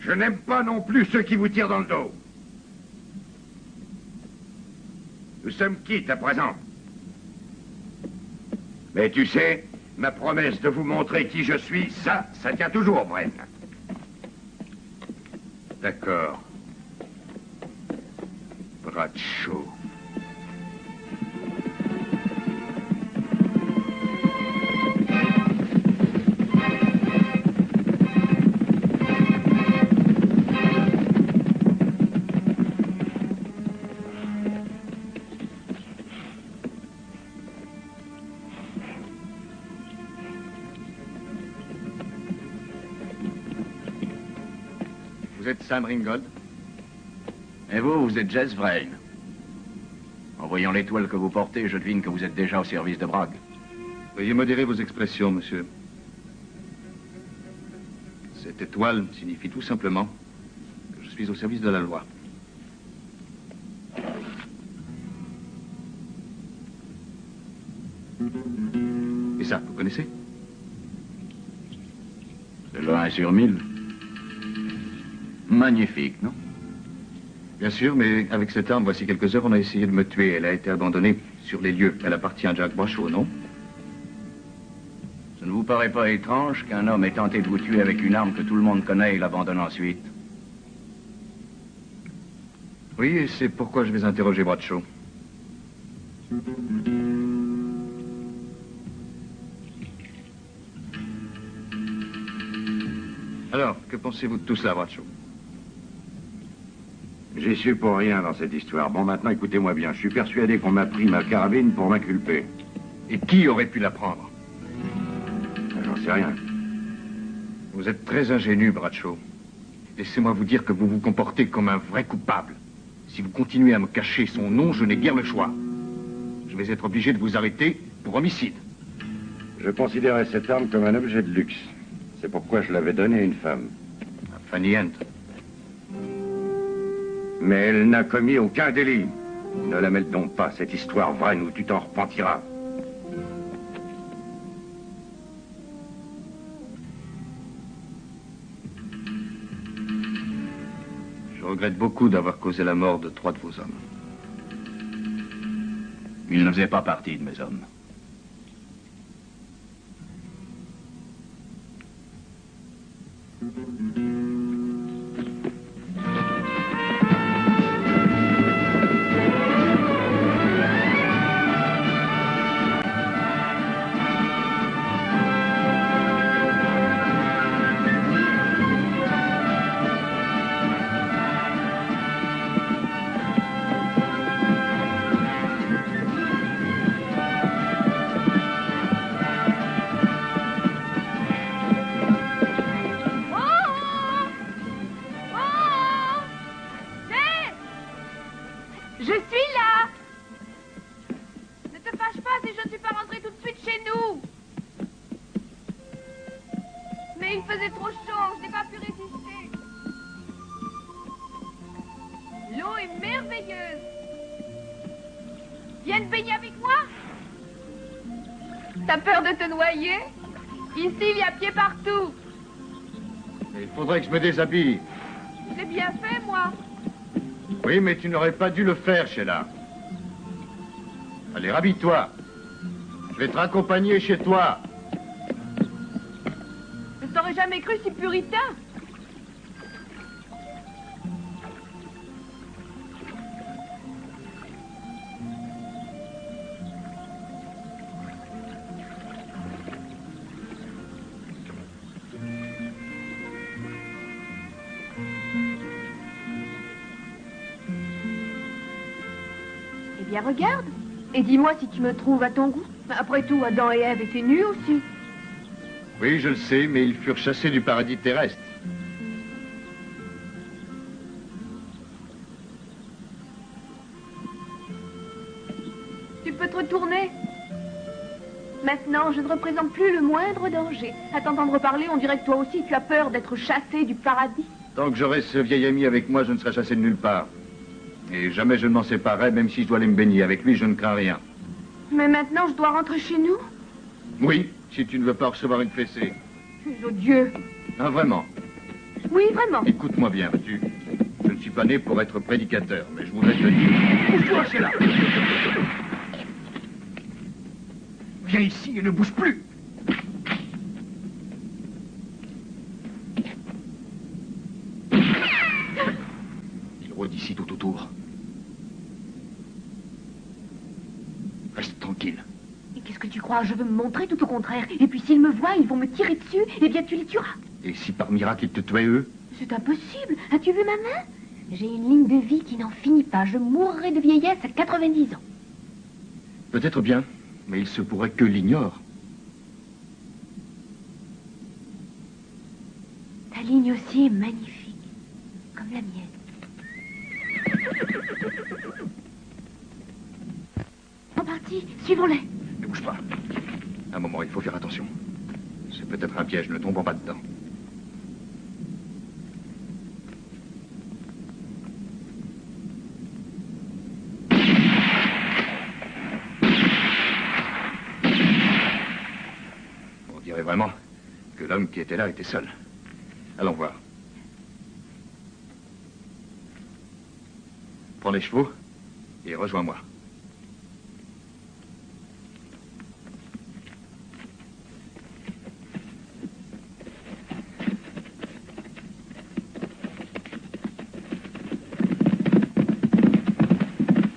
Je n'aime pas non plus ceux qui vous tirent dans le dos. Nous sommes quittes à présent. Mais tu sais, ma promesse de vous montrer qui je suis, ça tient toujours, Bren. D'accord. Bradshaw. Vous êtes Sam Ringgold? Et vous, vous êtes Jess Vrine. En voyant l'étoile que vous portez, je devine que vous êtes déjà au service de Bragg. Veuillez modérer vos expressions, monsieur. Cette étoile signifie tout simplement que je suis au service de la loi. Et ça, vous connaissez? C'est le 1 sur 1000. Magnifique, non? Bien sûr, mais avec cette arme, voici quelques heures, on a essayé de me tuer. Elle a été abandonnée sur les lieux. Elle appartient à Jack Bradshaw, non? Ça ne vous paraît pas étrange qu'un homme ait tenté de vous tuer avec une arme que tout le monde connaît et l'abandonne ensuite? Oui, et c'est pourquoi je vais interroger Bradshaw. Alors, que pensez-vous de tout cela, Bradshaw? J'y suis pour rien dans cette histoire. Bon, maintenant, écoutez-moi bien. Je suis persuadé qu'on m'a pris ma carabine pour m'inculper. Et qui aurait pu la prendre? J'en sais rien. Vous êtes très ingénu, Bradshaw. Laissez-moi vous dire que vous vous comportez comme un vrai coupable. Si vous continuez à me cacher son nom, je n'ai guère le choix. Je vais être obligé de vous arrêter pour homicide. Je considérais cette arme comme un objet de luxe. C'est pourquoi je l'avais donnée à une femme. À Fanny Hunt. Mais elle n'a commis aucun délit. Ne la mêle donc pas, cette histoire vraie, ou tu t'en repentiras. Je regrette beaucoup d'avoir causé la mort de 3 de vos hommes. Il ne faisait pas partie de mes hommes. Il faudrait que je me déshabille. J'ai bien fait, moi. Oui, mais tu n'aurais pas dû le faire, Sheila. Allez, rhabille-toi. Je vais te raccompagner chez toi. Je t'aurais jamais cru si puritain. Eh bien, regarde. Et dis-moi si tu me trouves à ton goût. Après tout, Adam et Ève étaient nus aussi. Oui, je le sais, mais ils furent chassés du paradis terrestre. Tu peux te retourner. Maintenant, je ne représente plus le moindre danger. À t'entendre parler, on dirait que toi aussi, tu as peur d'être chassé du paradis. Tant que j'aurai ce vieil ami avec moi, je ne serai chassé de nulle part. Et jamais je ne m'en séparerai, même si je dois aller me baigner. Avec lui, je ne crains rien. Mais maintenant, je dois rentrer chez nous? Oui, si tu ne veux pas recevoir une fessée. Tu es odieux. Ah, vraiment? Oui, vraiment. Écoute-moi bien, vois-tu. Je ne suis pas né pour être prédicateur, mais je voudrais te dire... Bouge-toi, c'est là. Viens ici et ne bouge plus. Il rôde ici tout autour. Reste tranquille. Et qu'est-ce que tu crois? Je veux me montrer, tout au contraire. Et puis s'ils me voient, ils vont me tirer dessus. Eh bien, tu les tueras. Et si par miracle ils te tuaient eux? C'est impossible. As-tu vu ma main? J'ai une ligne de vie qui n'en finit pas. Je mourrai de vieillesse à 90 ans. Peut-être bien, mais il se pourrait que l'ignorent. Ta ligne aussi est magnifique, comme la mienne. En partie, suivons-les. Ne bouge pas. Un moment, il faut faire attention. C'est peut-être un piège, ne tombons pas dedans. On dirait vraiment que l'homme qui était là était seul. Allons voir. Prends les chevaux et rejoins-moi.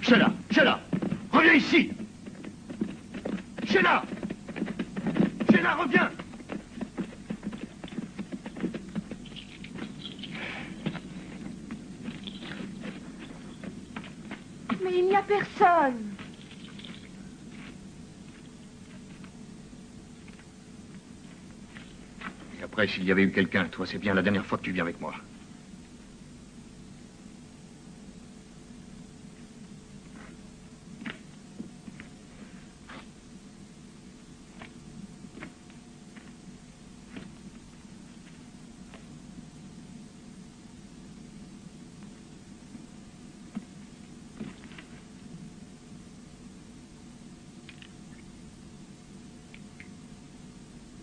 Sheila, Sheila, reviens ici. Sheila, Sheila, reviens. Mais il n'y a personne. Et après, s'il y avait eu quelqu'un, toi, c'est bien la dernière fois que tu viens avec moi.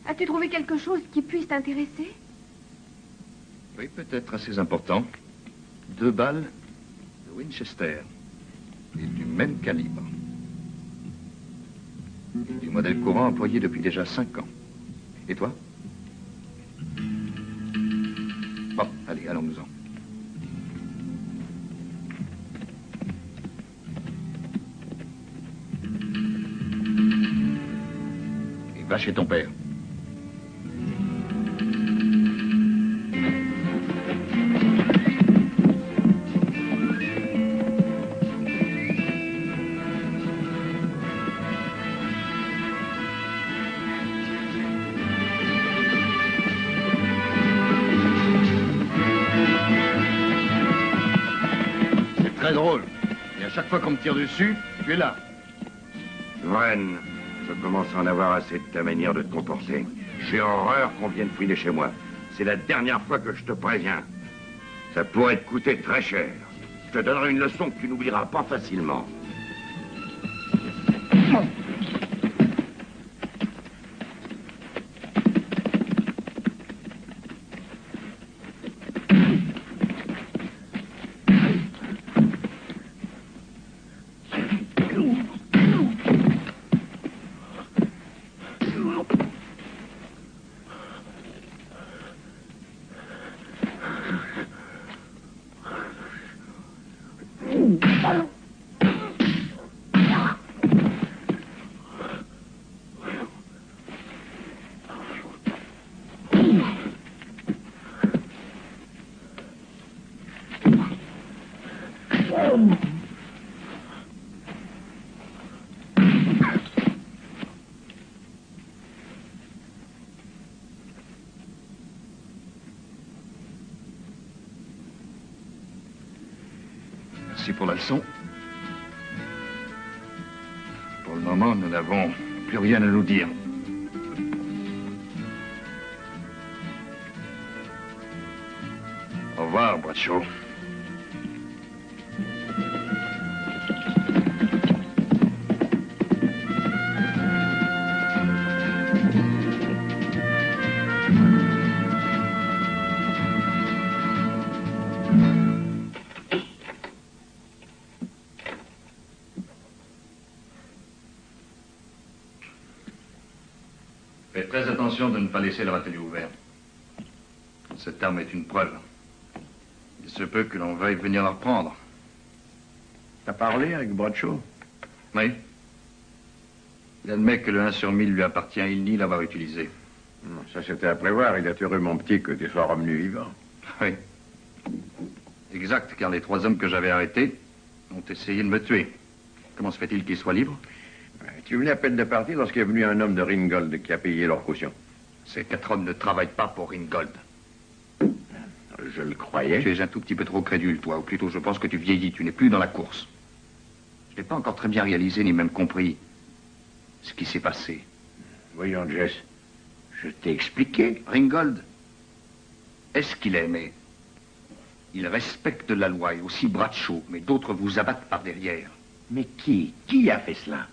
As-tu trouvé quelque chose qui puisse t'intéresser? Oui, peut-être assez important. 2 balles de Winchester. Et du même calibre. Et du modèle courant employé depuis déjà 5 ans. Et toi? Bon, allez, allons-nous-en. Et va chez ton père. Très drôle. Et à chaque fois qu'on me tire dessus, tu es là. Vren, je commence à en avoir assez de ta manière de te comporter. J'ai horreur qu'on vienne fouiner chez moi. C'est la dernière fois que je te préviens. Ça pourrait te coûter très cher. Je te donnerai une leçon que tu n'oublieras pas facilement. Merci pour la leçon. Pour le moment, nous n'avons plus rien à nous dire. Au revoir, Bradshaw. Faites très attention de ne pas laisser leur atelier ouvert. Cette arme est une preuve. Il se peut que l'on veuille venir la reprendre. T'as parlé avec Bradshaw? Oui. Il admet que le 1 sur 1000 lui appartient. Il nie l'avoir utilisé. Ça, c'était à prévoir. Il est heureux, mon petit, que tu sois revenu vivant. Oui. Exact, car les 3 hommes que j'avais arrêtés ont essayé de me tuer. Comment se fait-il qu'ils soient libres? Tu venais à peine de partir lorsqu'il est venu un homme de Ringgold qui a payé leur caution. Ces 4 hommes ne travaillent pas pour Ringgold. Je le croyais. Tu es un tout petit peu trop crédule, toi. Ou plutôt, je pense que tu vieillis. Tu n'es plus dans la course. Je n'ai pas encore très bien réalisé, ni même compris ce qui s'est passé. Voyons, Jess. Je t'ai expliqué. Ringgold, est-ce qu'il aimait? Il respecte la loi et aussi Bradshaw, mais d'autres vous abattent par derrière. Mais qui? Qui a fait cela?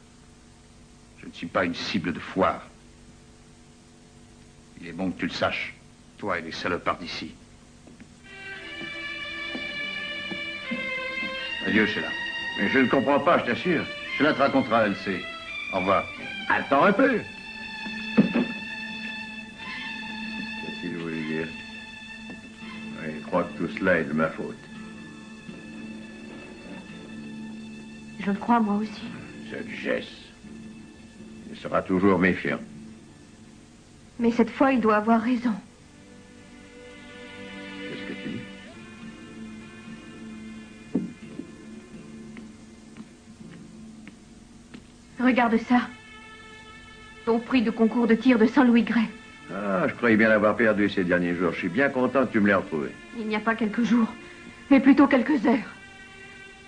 Je ne suis pas une cible de foire. Il est bon que tu le saches, toi et les salopards d'ici. Adieu, Sheila. Mais je ne comprends pas, je t'assure. Sheila te racontera, elle sait. Au revoir. Attends un peu. Qu'est-ce qu'il voulait dire? Oui, je crois que tout cela est de ma faute. Je le crois, moi aussi. Cette Jess. Il sera toujours méfiant. Mais cette fois, il doit avoir raison. Qu'est-ce que tu dis? Regarde ça. Ton prix de concours de tir de Saint-Louis Gray. Ah, je croyais bien l'avoir perdu ces derniers jours. Je suis bien content que tu me l'aies retrouvé. Il n'y a pas quelques jours, mais plutôt quelques heures.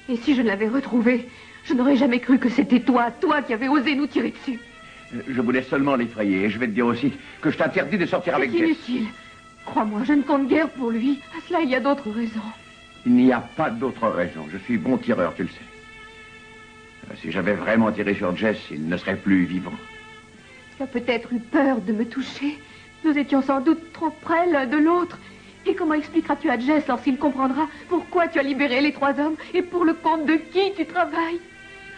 Et si je l'avais retrouvé, je n'aurais jamais cru que c'était toi qui avais osé nous tirer dessus. Je voulais seulement l'effrayer. Et je vais te dire aussi que je t'interdis de sortir avec C'est Jess. inutile. Crois-moi, je ne compte guère pour lui. À cela, il y a d'autres raisons. Il n'y a pas d'autre raison. Je suis bon tireur, tu le sais. Si j'avais vraiment tiré sur Jess, il ne serait plus vivant. Tu as peut-être eu peur de me toucher. Nous étions sans doute trop près l'un de l'autre. Et comment expliqueras-tu à Jess lorsqu'il comprendra pourquoi tu as libéré les 3 hommes et pour le compte de qui tu travailles?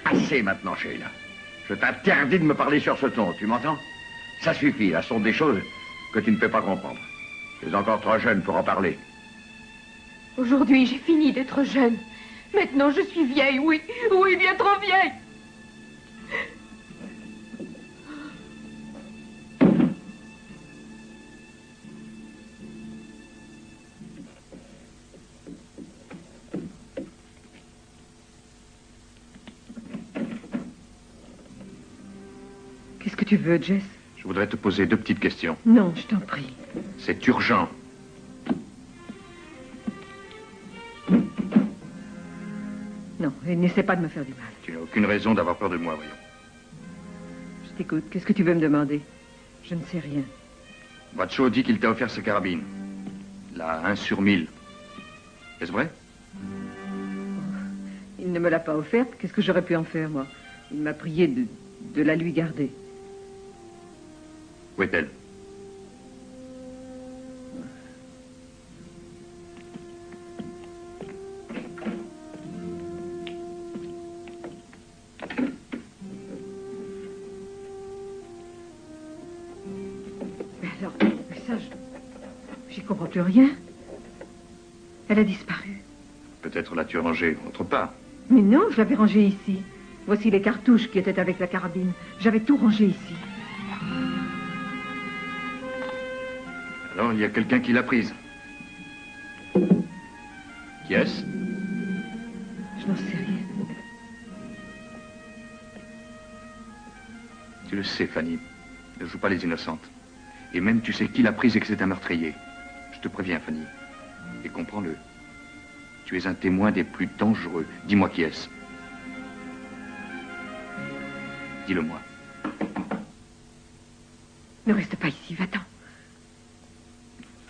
Assez maintenant, Sheila. Je t'interdis de me parler sur ce ton, tu m'entends? Ça suffit, là, ce sont des choses que tu ne peux pas comprendre. Tu es encore trop jeune pour en parler. Aujourd'hui, j'ai fini d'être jeune. Maintenant, je suis vieille, oui, bien trop vieille. Qu'est-ce que tu veux, Jess? Je voudrais te poser 2 petites questions. Non, je t'en prie. C'est urgent. Non, et n'essaie pas de me faire du mal. Tu n'as aucune raison d'avoir peur de moi, voyons. Je t'écoute. Qu'est-ce que tu veux me demander? Je ne sais rien. Bradshaw dit qu'il t'a offert sa carabine. La 1 sur 1000. Est-ce vrai? Il ne me l'a pas offerte. Qu'est-ce que j'aurais pu en faire, moi? Il m'a prié de la lui garder. Où est-elle? Mais alors, mais ça, j'y comprends plus rien. Elle a disparu. Peut-être l'as-tu rangée autre part. Mais non, je l'avais rangée ici. Voici les cartouches qui étaient avec la carabine. J'avais tout rangé ici. Alors, il y a quelqu'un qui l'a prise. Qui est-ce? Je n'en sais rien. Tu le sais, Fanny. Ne joue pas les innocentes. Et même tu sais qui l'a prise et que c'est un meurtrier. Je te préviens, Fanny. Et comprends-le. Tu es un témoin des plus dangereux. Dis-moi qui est-ce? Dis-le-moi. Ne reste pas ici, va-t'en.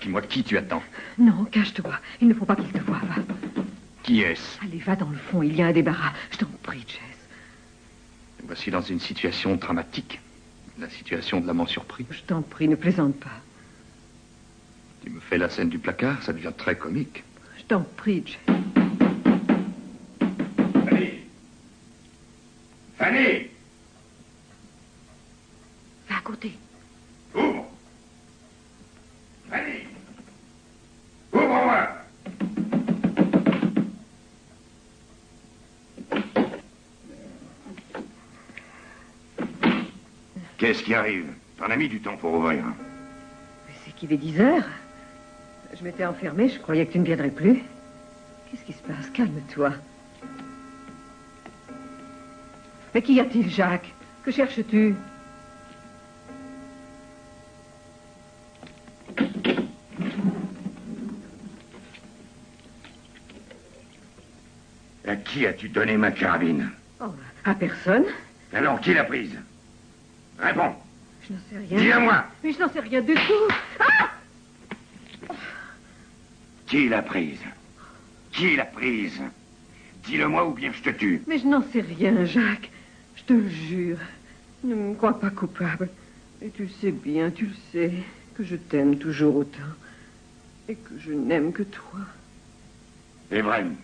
Dis-moi qui tu attends. Non, cache-toi. Il ne faut pas qu'il te voie, va. Qui est-ce? Allez, va dans le fond, il y a un débarras. Je t'en prie, Jess. Voici dans une situation dramatique. La situation de l'amant surpris. Je t'en prie, ne plaisante pas. Tu me fais la scène du placard, ça devient très comique. Je t'en prie, Jess. Fanny! Fanny! Va à côté. Ouvre! Fanny! Ouvre-moi! Qu'est-ce qui arrive? T'en as mis du temps pour ouvrir. Mais c'est qu'il est 10 heures. Je m'étais enfermée, je croyais que tu ne viendrais plus. Qu'est-ce qui se passe? Calme-toi. Mais qu'y a-t-il, Jacques? Que cherches-tu? À qui as-tu donné ma carabine? Oh, à personne. Alors, qui l'a prise? Réponds. Je n'en sais rien. Dis à moi. Mais je n'en sais rien du tout. Ah! Qui l'a prise? Qui l'a prise? Dis-le-moi ou bien je te tue. Mais je n'en sais rien, Jacques. Je te le jure. Ne me crois pas coupable. Et tu le sais bien, tu le sais, que je t'aime toujours autant. Et que je n'aime que toi. Evren,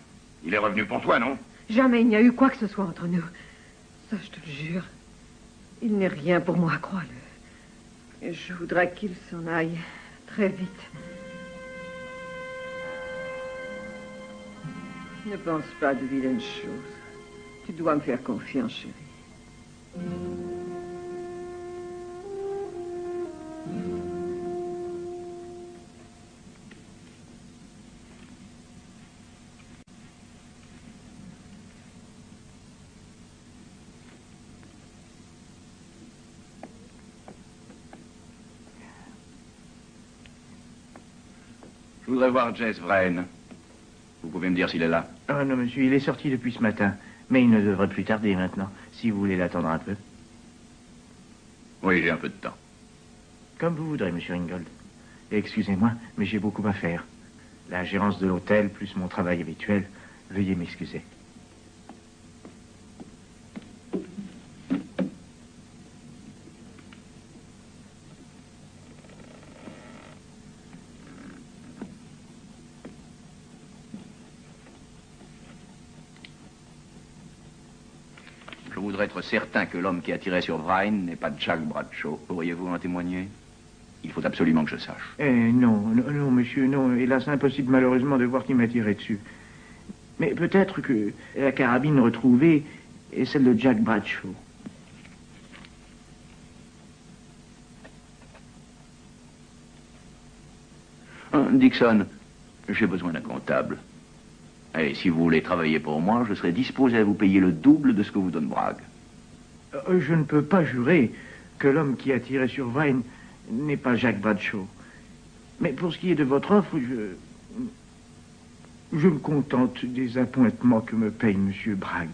il est revenu pour toi, non? Jamais il n'y a eu quoi que ce soit entre nous. Ça, je te le jure. Il n'est rien pour moi, crois-le. Et je voudrais qu'il s'en aille très vite. Ne pense pas de vilaines choses. Tu dois me faire confiance, chérie. Je voudrais voir Jess Vrain. Vous pouvez me dire s'il est là? Oh non, monsieur, il est sorti depuis ce matin. Mais il ne devrait plus tarder maintenant, si vous voulez l'attendre un peu. Oui, j'ai un peu de temps. Comme vous voudrez, monsieur Ringgold. Et excusez-moi, mais j'ai beaucoup à faire. La gérance de l'hôtel, plus mon travail habituel. Veuillez m'excuser. Je voudrais être certain que l'homme qui a tiré sur Vrain n'est pas Jack Bradshaw. Pourriez-vous en témoigner? Il faut absolument que je sache. Non, monsieur, non. Hélas, impossible malheureusement de voir qui m'a tiré dessus. Mais peut-être que la carabine retrouvée est celle de Jack Bradshaw. Dixon, j'ai besoin d'un comptable. Et si vous voulez travailler pour moi, je serai disposé à vous payer le double de ce que vous donne Bragg. Je ne peux pas jurer que l'homme qui a tiré sur Vrain n'est pas Jack Bradshaw. Mais pour ce qui est de votre offre, je me contente des appointements que me paye monsieur Bragg.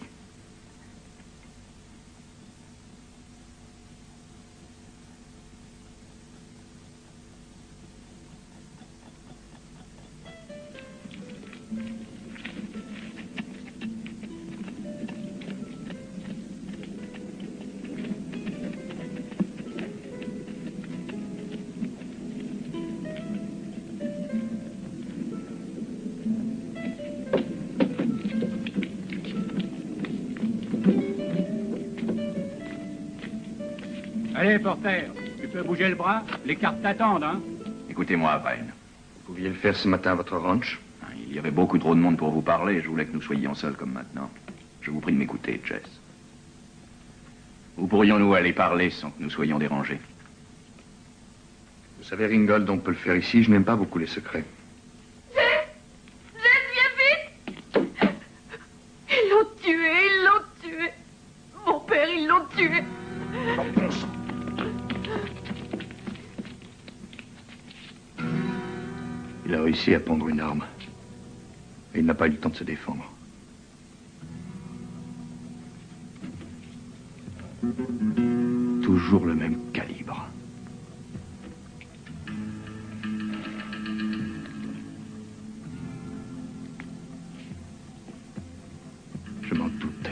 Allez, Porter, tu peux bouger le bras? Les cartes t'attendent, hein? Écoutez-moi, Vrain. Vous pouviez le faire ce matin à votre ranch? Il y avait beaucoup trop de monde pour vous parler et je voulais que nous soyons seuls comme maintenant. Je vous prie de m'écouter, Jess. Où pourrions-nous aller parler sans que nous soyons dérangés? Vous savez, Ringgold, on peut le faire ici. Je n'aime pas beaucoup les secrets. Viens vite! Ils l'ont tué! Mon père, ils l'ont tué! Il a réussi à prendre une arme. Et il n'a pas eu le temps de se défendre. Toujours le même calibre. Je m'en doutais.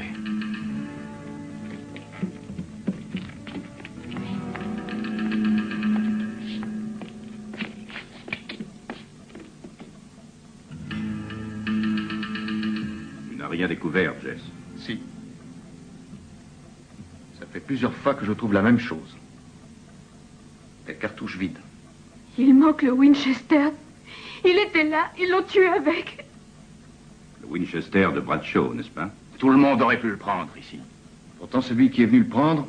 Tu n'as rien découvert, Jess. Si. Ça fait plusieurs fois que je trouve la même chose. Des cartouches vides. Il manque le Winchester. Il était là, ils l'ont tué avec. Le Winchester de Bradshaw, n'est-ce pas? Tout le monde aurait pu le prendre ici. Pourtant, celui qui est venu le prendre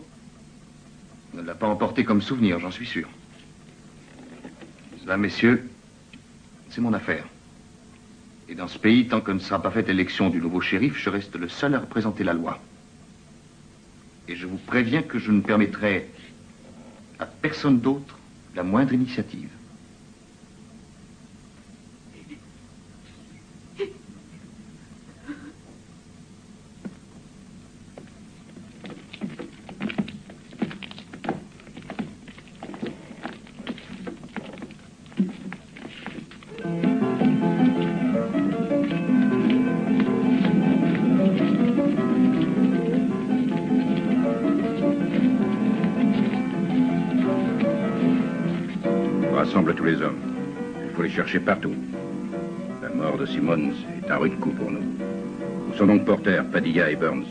ne l'a pas emporté comme souvenir, j'en suis sûr. Cela, messieurs, c'est mon affaire. Et dans ce pays, tant que ne sera pas faite l'élection du nouveau shérif, je reste le seul à représenter la loi. Et je vous préviens que je ne permettrai à personne d'autre la moindre initiative. Rassemble tous les hommes. Il faut les chercher partout. La mort de Simmons est un rude coup pour nous. Vous sont donc Porter, Padilla et Burns?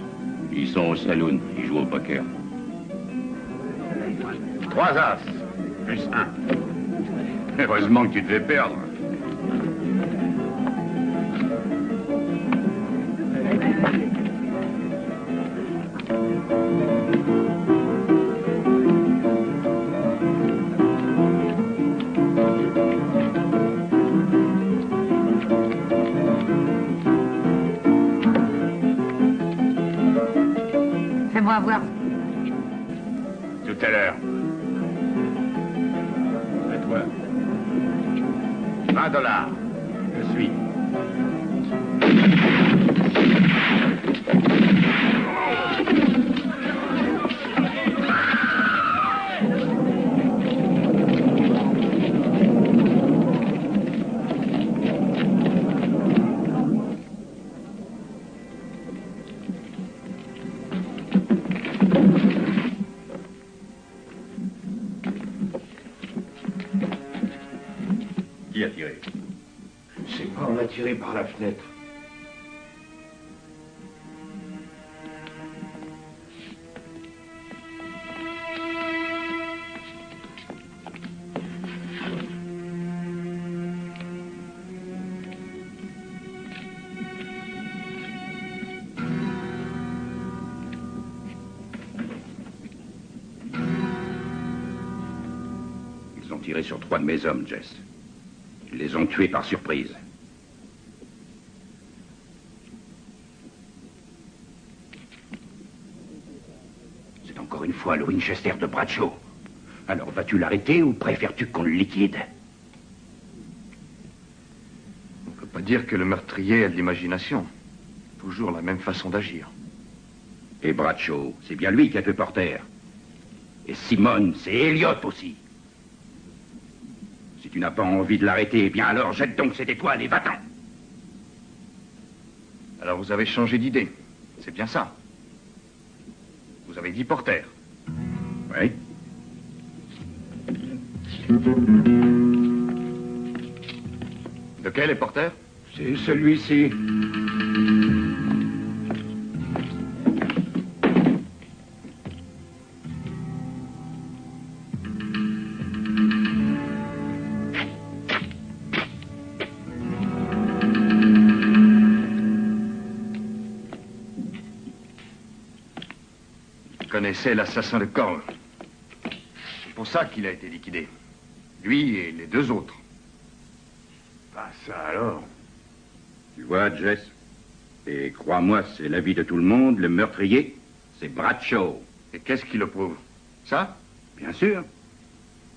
Ils sont au saloon, ils jouent au poker. 3 as, plus 1. Heureusement que tu devais perdre. Fais-moi voir. Tout à l'heure. À toi. $20. Je suis. Qui a tiré? Je sais pas, on m'a tiré par la fenêtre. Ils ont tiré sur 3 de mes hommes, Jess. Ils les ont tués par surprise. C'est encore une fois le Winchester de Bradshaw. Alors vas-tu l'arrêter ou préfères-tu qu'on le liquide? On ne peut pas dire que le meurtrier a de l'imagination. Toujours la même façon d'agir. Et Bradshaw, c'est bien lui qui a tué Porter. Et Simone, c'est Elliot aussi. Si tu n'as pas envie de l'arrêter, eh bien alors jette donc cette étoile et va-t'en. Alors vous avez changé d'idée. C'est bien ça. Vous avez dit Porter. Oui. Lequel est Porter? C'est celui-ci. Connaissait l'assassin de Corle. C'est pour ça qu'il a été liquidé. Lui et les 2 autres. Pas ça alors. Tu vois, Jess, et crois-moi, c'est l'avis de tout le monde, le meurtrier, c'est Bradshaw. Et qu'est-ce qui le prouve? Ça? Bien sûr.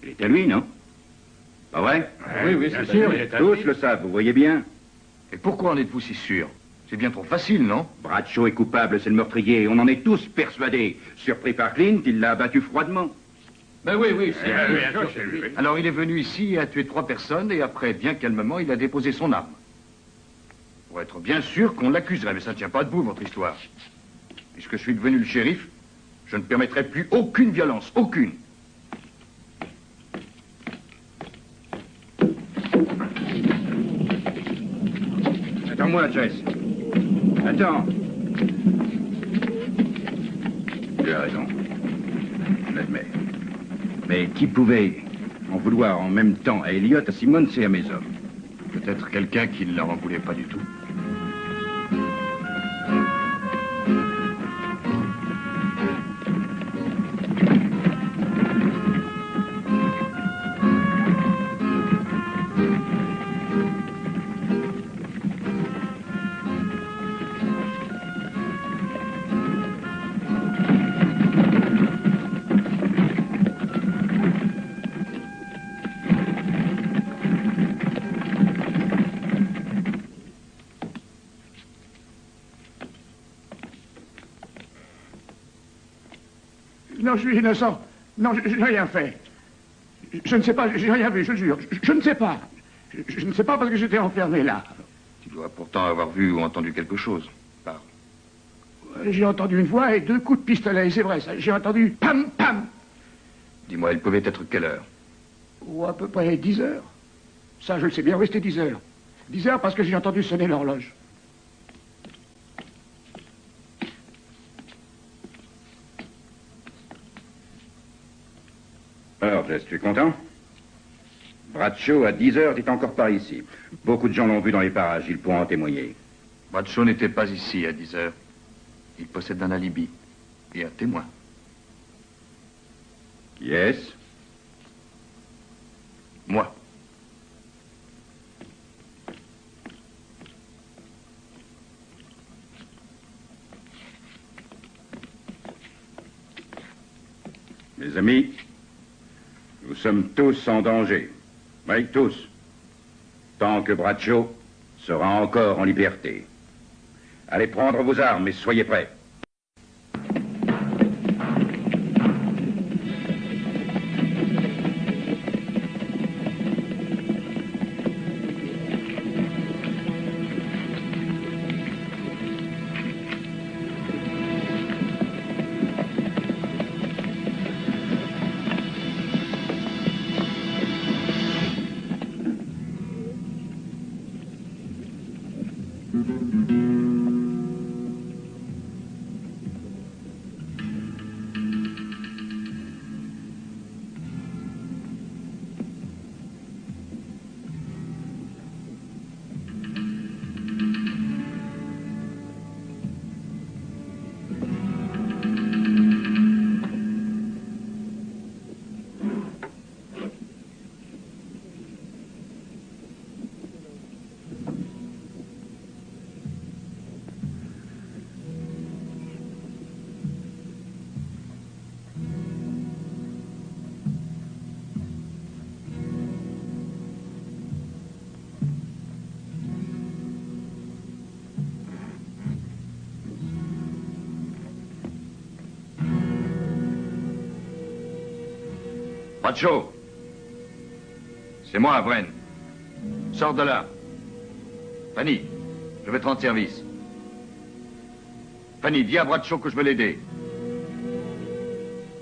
Il est à lui, non? Pas vrai? Oui, bien sûr, il est à lui. Tous le savent, vous voyez bien. Et pourquoi en êtes-vous si sûr? C'est bien trop facile, non? Bradshaw est coupable, c'est le meurtrier, on en est tous persuadés. Surpris par Clint, il l'a abattu froidement. Ben oui, c'est lui. Alors il est venu ici et a tué 3 personnes et après, bien calmement, il a déposé son arme. Pour être bien sûr qu'on l'accuserait, mais ça ne tient pas debout, votre histoire. Puisque je suis devenu le shérif, je ne permettrai plus aucune violence, aucune. Attends-moi, Jess. Attends. Tu as raison. Je l'admets. Mais qui pouvait en vouloir en même temps à Elliot, à Simone et à mes hommes? Peut-être quelqu'un qui ne leur en voulait pas du tout. Non, je suis innocent. Non, je n'ai rien fait. Je ne sais pas, j'ai rien vu, je le jure. Je ne sais pas. Je ne sais pas parce que j'étais enfermé là. Tu dois pourtant avoir vu ou entendu quelque chose. Parle. J'ai entendu une voix et 2 coups de pistolet, c'est vrai ça. J'ai entendu pam, pam. Dis-moi, il pouvait être quelle heure? Ou à peu près 10 heures. Ça, je le sais bien, oui, c'était 10 heures. 10 heures parce que j'ai entendu sonner l'horloge. Alors, Jess, tu es content? Bradshaw, à 10 heures, n'est encore pas ici. Beaucoup de gens l'ont vu dans les parages, ils pourront en témoigner. Bradshaw n'était pas ici à 10 heures. Il possède un alibi et un témoin. Qui est-ce? Moi. Mes amis, nous sommes tous en danger. Oui, tous. Tant que Bradshaw sera encore en liberté. Allez prendre vos armes et soyez prêts. Bradshaw. C'est moi, Bren. Sors de là. Fanny, je vais te rendre service. Fanny, dis à Bradshaw que je veux l'aider.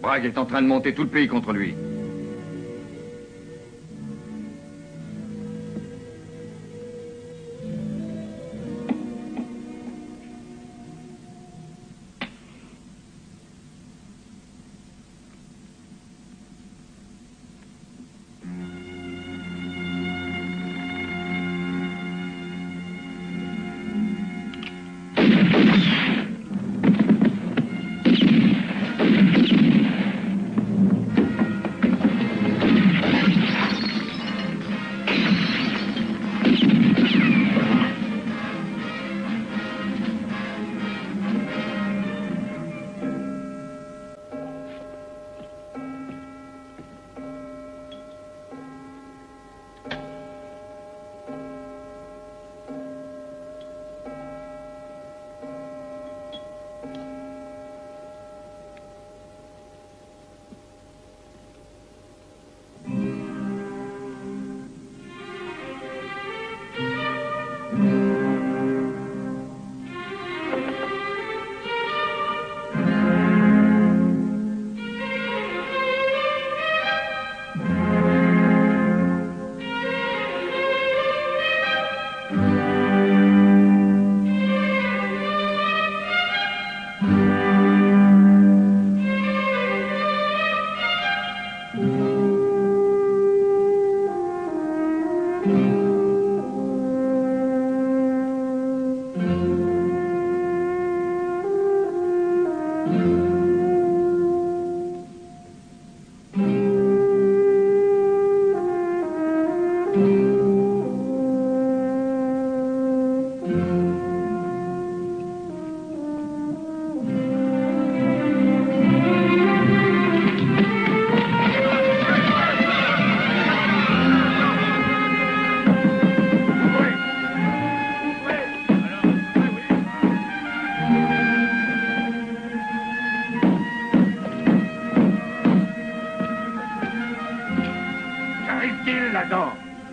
Bragg est en train de monter tout le pays contre lui.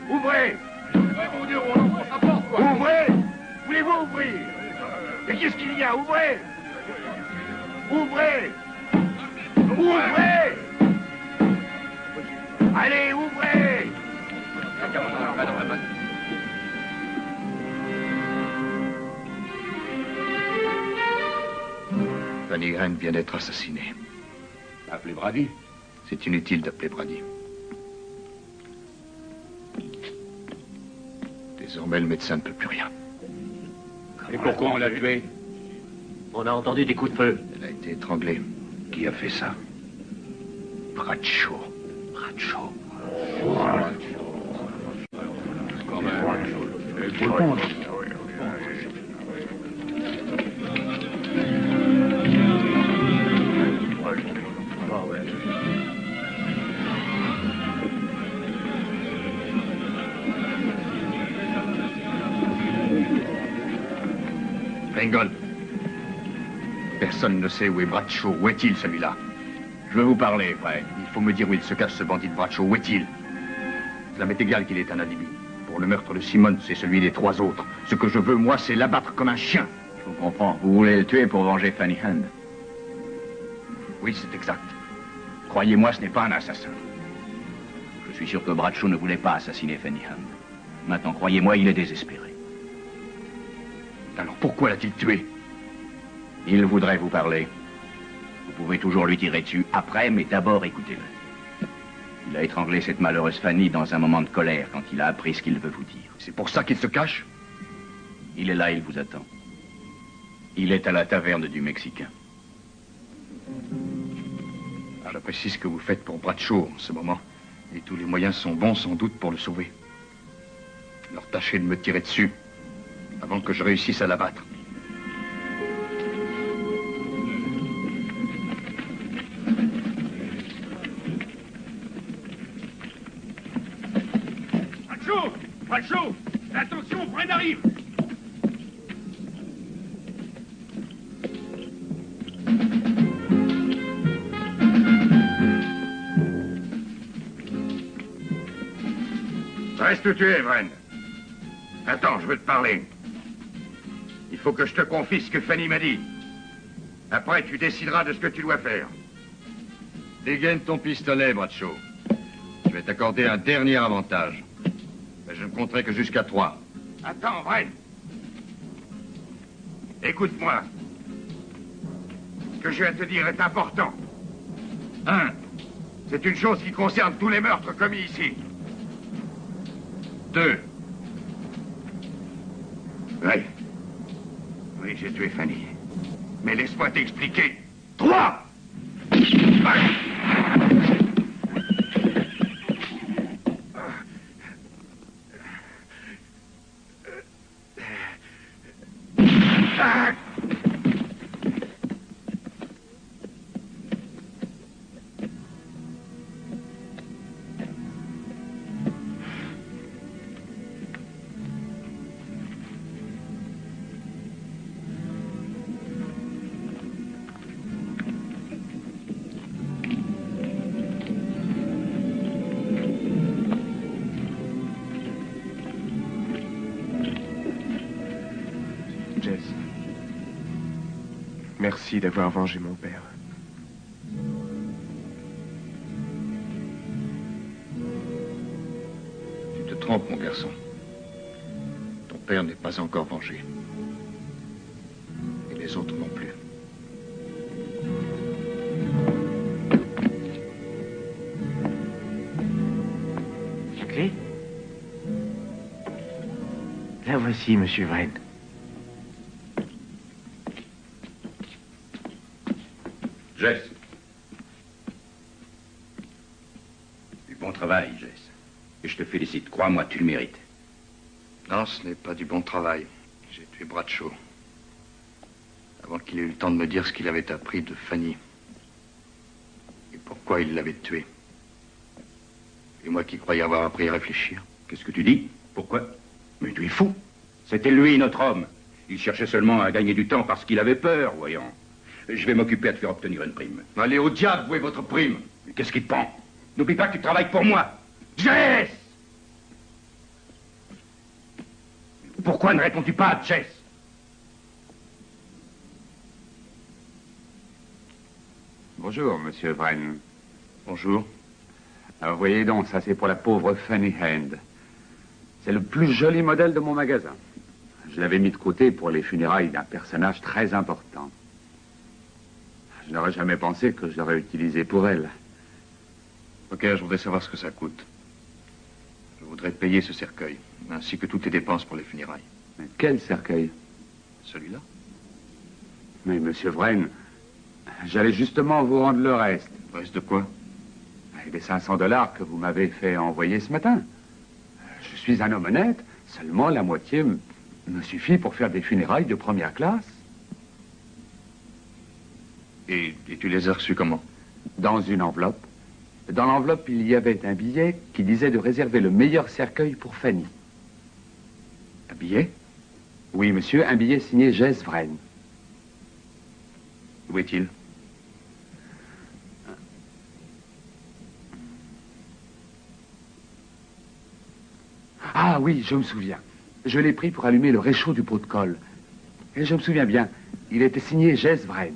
Ouvrez! Ouvrez! Voulez-vous ouvrir? Mais qu'est-ce qu'il y a? Ouvrez! Ouvrez! Ouvrez! Allez, ouvrez! Fanny Grant vient d'être assassinée. Appelez Brady. C'est inutile d'appeler Brady. Désormais, le médecin ne peut plus rien. Et pourquoi on l'a tué? On a entendu des coups de feu. Elle a été étranglée. Qui a fait ça? Bradshaw. Bradshaw. Quand même. Ringgold. Personne ne sait où est Bradshaw. Où est-il, celui-là? Je veux vous parler, frère. Il faut me dire où il se cache, ce bandit de Bradshaw. Où est-il? Cela m'est égal qu'il ait un alibi. Pour le meurtre de Simmons et celui des 3 autres. Ce que je veux, moi, c'est l'abattre comme un chien. Je vous comprends. Vous voulez le tuer pour venger Fanny Hand. Oui, c'est exact. Croyez-moi, ce n'est pas un assassin. Je suis sûr que Bradshaw ne voulait pas assassiner Fanny Hand. Maintenant, croyez-moi, il est désespéré. Alors pourquoi l'a-t-il tué? Il voudrait vous parler. Vous pouvez toujours lui tirer dessus après, mais d'abord écoutez-le. Il a étranglé cette malheureuse Fanny dans un moment de colère quand il a appris ce qu'il veut vous dire. C'est pour ça qu'il se cache? Il est là, il vous attend. Il est à la taverne du Mexicain. J'apprécie ce que vous faites pour Bradshaw en ce moment. Et tous les moyens sont bons sans doute pour le sauver. Alors tâchez de me tirer dessus avant que je réussisse à l'abattre. Bradshaw! Bradshaw! Attention, Fred arrive! Reste où tu es, Vren. Attends, je veux te parler. Il faut que je te confie ce que Fanny m'a dit. Après, tu décideras de ce que tu dois faire. Dégaine ton pistolet, Bradshaw. Je vais t'accorder un dernier avantage. Mais je ne compterai que jusqu'à 3. Attends, Vren. Écoute-moi. Ce que je viens de te dire est important. 1. C'est une chose qui concerne tous les meurtres commis ici. 2. Oui. Oui, j'ai tué Fanny. Mais laisse-moi t'expliquer. 3. Jess. Merci d'avoir vengé mon père. Tu te trompes, mon garçon. Ton père n'est pas encore vengé. Et les autres non plus. La clé? La voici, monsieur Vren. Jess. Du bon travail, Jess. Et je te félicite. Crois-moi, tu le mérites. Non, ce n'est pas du bon travail. J'ai tué Bradshaw. Avant qu'il ait eu le temps de me dire ce qu'il avait appris de Fanny. Et pourquoi il l'avait tué. Et moi qui croyais avoir appris à réfléchir. Qu'est-ce que tu dis? Pourquoi? Mais tu es fou. C'était lui, notre homme. Il cherchait seulement à gagner du temps parce qu'il avait peur, voyons. Je vais m'occuper à te faire obtenir une prime. Allez au diable, où est votre prime? Mais qu'est-ce qui te prend? N'oublie pas que tu travailles pour moi. Jess! Pourquoi ne réponds-tu pas, Jess? Bonjour, monsieur Vren. Bonjour. Alors, voyez donc, ça c'est pour la pauvre Fanny Hand. C'est le plus joli modèle de mon magasin. Je l'avais mis de côté pour les funérailles d'un personnage très important. Je n'aurais jamais pensé que je l'aurais utilisé pour elle. Poker, je voudrais savoir ce que ça coûte. Je voudrais payer ce cercueil, ainsi que toutes les dépenses pour les funérailles. Mais quel cercueil? Celui-là? Mais, monsieur Vren, j'allais justement vous rendre le reste. Le reste de quoi? Les $500 que vous m'avez fait envoyer ce matin. Je suis un homme honnête, seulement la moitié me suffit pour faire des funérailles de première classe. Et tu les as reçus comment? Dans une enveloppe. Dans l'enveloppe, il y avait un billet qui disait de réserver le meilleur cercueil pour Fanny. Un billet? Oui, monsieur, un billet signé Jess Vren. Où est-il? Ah oui, je me souviens. Je l'ai pris pour allumer le réchaud du pot de colle. Et je me souviens bien, il était signé Jess Vren.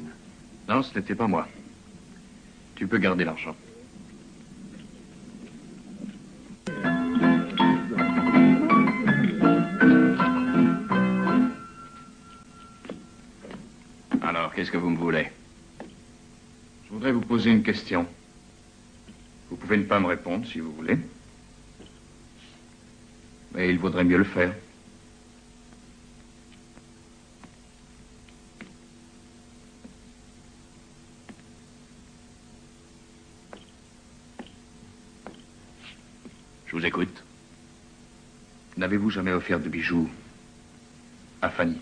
Non, ce n'était pas moi. Tu peux garder l'argent. Alors, qu'est-ce que vous me voulez? Je voudrais vous poser une question. Vous pouvez ne pas me répondre si vous voulez. Mais il vaudrait mieux le faire. Je vous écoute. N'avez-vous jamais offert de bijoux à Fanny?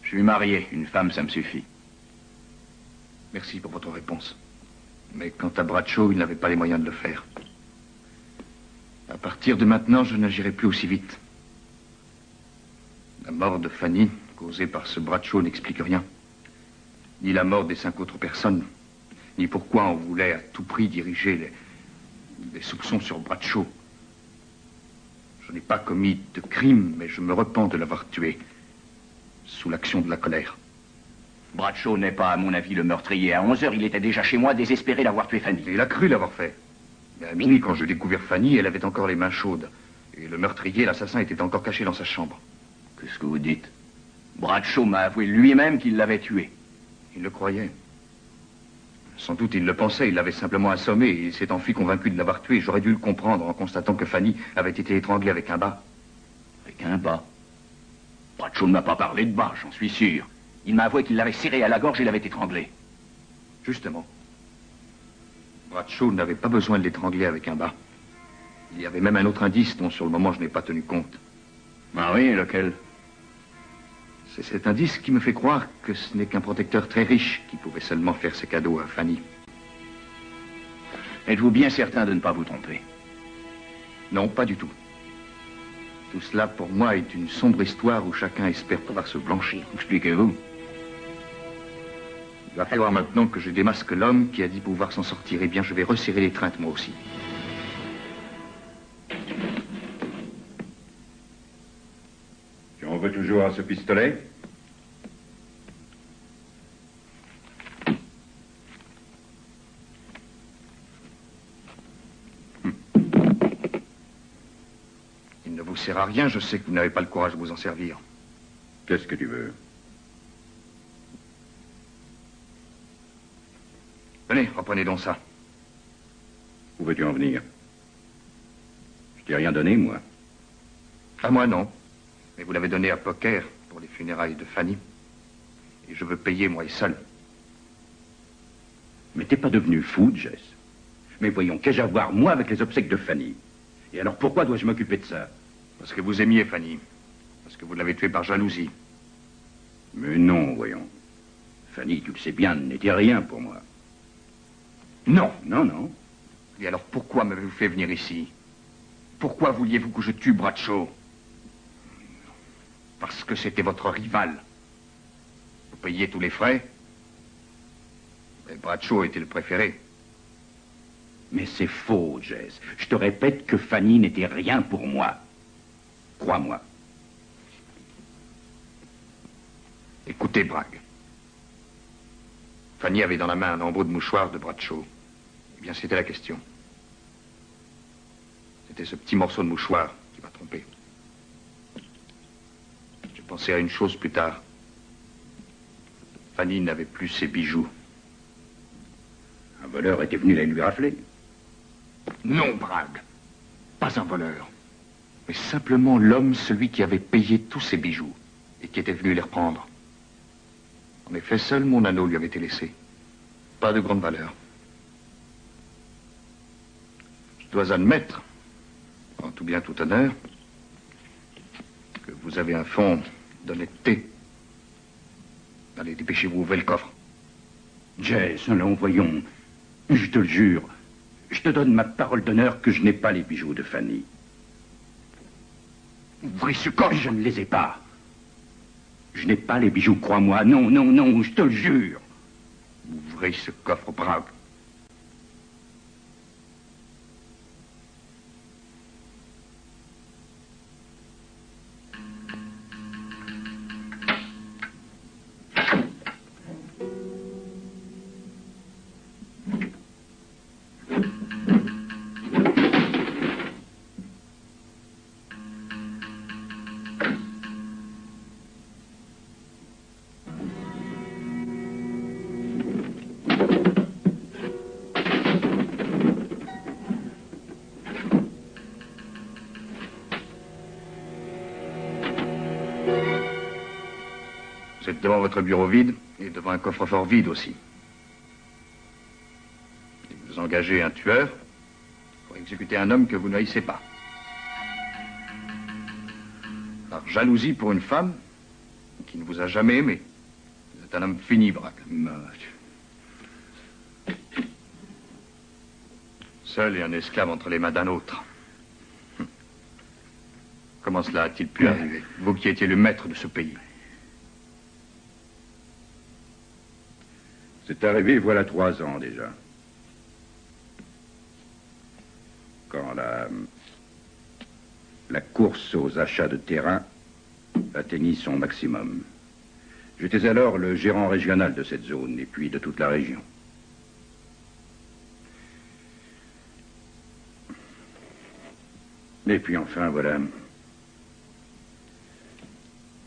Je suis marié. Une femme, ça me suffit. Merci pour votre réponse. Mais quant à Bradshaw, il n'avait pas les moyens de le faire. À partir de maintenant, je n'agirai plus aussi vite. La mort de Fanny, causée par ce Bradshaw, n'explique rien. Ni la mort des 5 autres personnes, ni pourquoi on voulait à tout prix diriger les soupçons sur Bradshaw. Je n'ai pas commis de crime, mais je me repens de l'avoir tué, sous l'action de la colère. Bradshaw n'est pas, à mon avis, le meurtrier. À 11 heures, il était déjà chez moi, désespéré d'avoir tué Fanny. Il a cru l'avoir fait. Mais à minuit, quand j'ai découvert Fanny, elle avait encore les mains chaudes. Et le meurtrier, l'assassin, était encore caché dans sa chambre. Qu'est-ce que vous dites? Bradshaw m'a avoué lui-même qu'il l'avait tué. Il le croyait. Sans doute il le pensait, il l'avait simplement assommé et il s'est enfui convaincu de l'avoir tué. J'aurais dû le comprendre en constatant que Fanny avait été étranglée avec un bât. Avec un bât? Bradshaw ne m'a pas parlé de bât, j'en suis sûr. Il m'a avoué qu'il l'avait serré à la gorge et l'avait étranglée. Justement. Bradshaw n'avait pas besoin de l'étrangler avec un bât. Il y avait même un autre indice dont sur le moment je n'ai pas tenu compte. Ah oui, lequel? C'est cet indice qui me fait croire que ce n'est qu'un protecteur très riche qui pouvait seulement faire ses cadeaux à Fanny. Êtes-vous bien certain de ne pas vous tromper? Non, pas du tout. Tout cela, pour moi, est une sombre histoire où chacun espère pouvoir se blanchir. Expliquez-vous. Il va falloir maintenant que je démasque l'homme qui a dit pouvoir s'en sortir. Eh bien, je vais resserrer l'étreinte, moi aussi. Tu en veux toujours à ce pistolet? Il ne vous sert à rien, je sais que vous n'avez pas le courage de vous en servir. Qu'est-ce que tu veux? Venez, reprenez donc ça. Où veux-tu en venir? Je t'ai rien donné, moi. À moi, non. Mais vous l'avez donné à Poker pour les funérailles de Fanny. Et je veux payer, moi et seul. Mais t'es pas devenu fou, Jess? Mais voyons, qu'ai-je à voir, moi, avec les obsèques de Fanny? Et alors pourquoi dois-je m'occuper de ça? Parce que vous aimiez Fanny. Parce que vous l'avez tuée par jalousie. Mais non, voyons. Fanny, tu le sais bien, n'était rien pour moi. Non. Non, non. Et alors pourquoi m'avez-vous fait venir ici? Pourquoi vouliez-vous que je tue Bradshaw? Parce que c'était votre rival. Vous payiez tous les frais. Mais Bradshaw était le préféré. Mais c'est faux, Jess. Je te répète que Fanny n'était rien pour moi. Crois-moi. Écoutez, Bragg. Fanny avait dans la main un embout de mouchoir de Bradshaw. Eh bien, c'était la question. C'était ce petit morceau de mouchoir qui m'a trompé. J'ai pensé à une chose plus tard. Fanny n'avait plus ses bijoux. Ah voleur était venu les lui rafler. Non, Bragg. Pas un voleur. Mais simplement l'homme, celui qui avait payé tous ses bijoux et qui était venu les reprendre. En effet, seul mon anneau lui avait été laissé. Pas de grande valeur. Je dois admettre, en tout bien tout honneur, que vous avez un fond d'honnêteté. Allez, dépêchez-vous, ouvrez le coffre. Jess, allons, voyons. Je te le jure, je te donne ma parole d'honneur que je n'ai pas les bijoux de Fanny. Ouvrez ce coffre. Je ne les ai pas. Je n'ai pas les bijoux, crois-moi. Non, non, non, je te le jure. Ouvrez ce coffre, Bragg. Vous êtes devant votre bureau vide et devant un coffre-fort vide aussi. Et vous engagez un tueur pour exécuter un homme que vous ne haïssez pas. Par jalousie pour une femme qui ne vous a jamais aimé. Vous êtes un homme fini, Bragg. Seul et un esclave entre les mains d'un autre. Comment cela a-t-il pu arriver? Vous qui étiez le maître de ce pays. C'est arrivé voilà 3 ans déjà. Quand la course aux achats de terrain atteignit son maximum. J'étais alors le gérant régional de cette zone et puis de toute la région. Et puis enfin, voilà.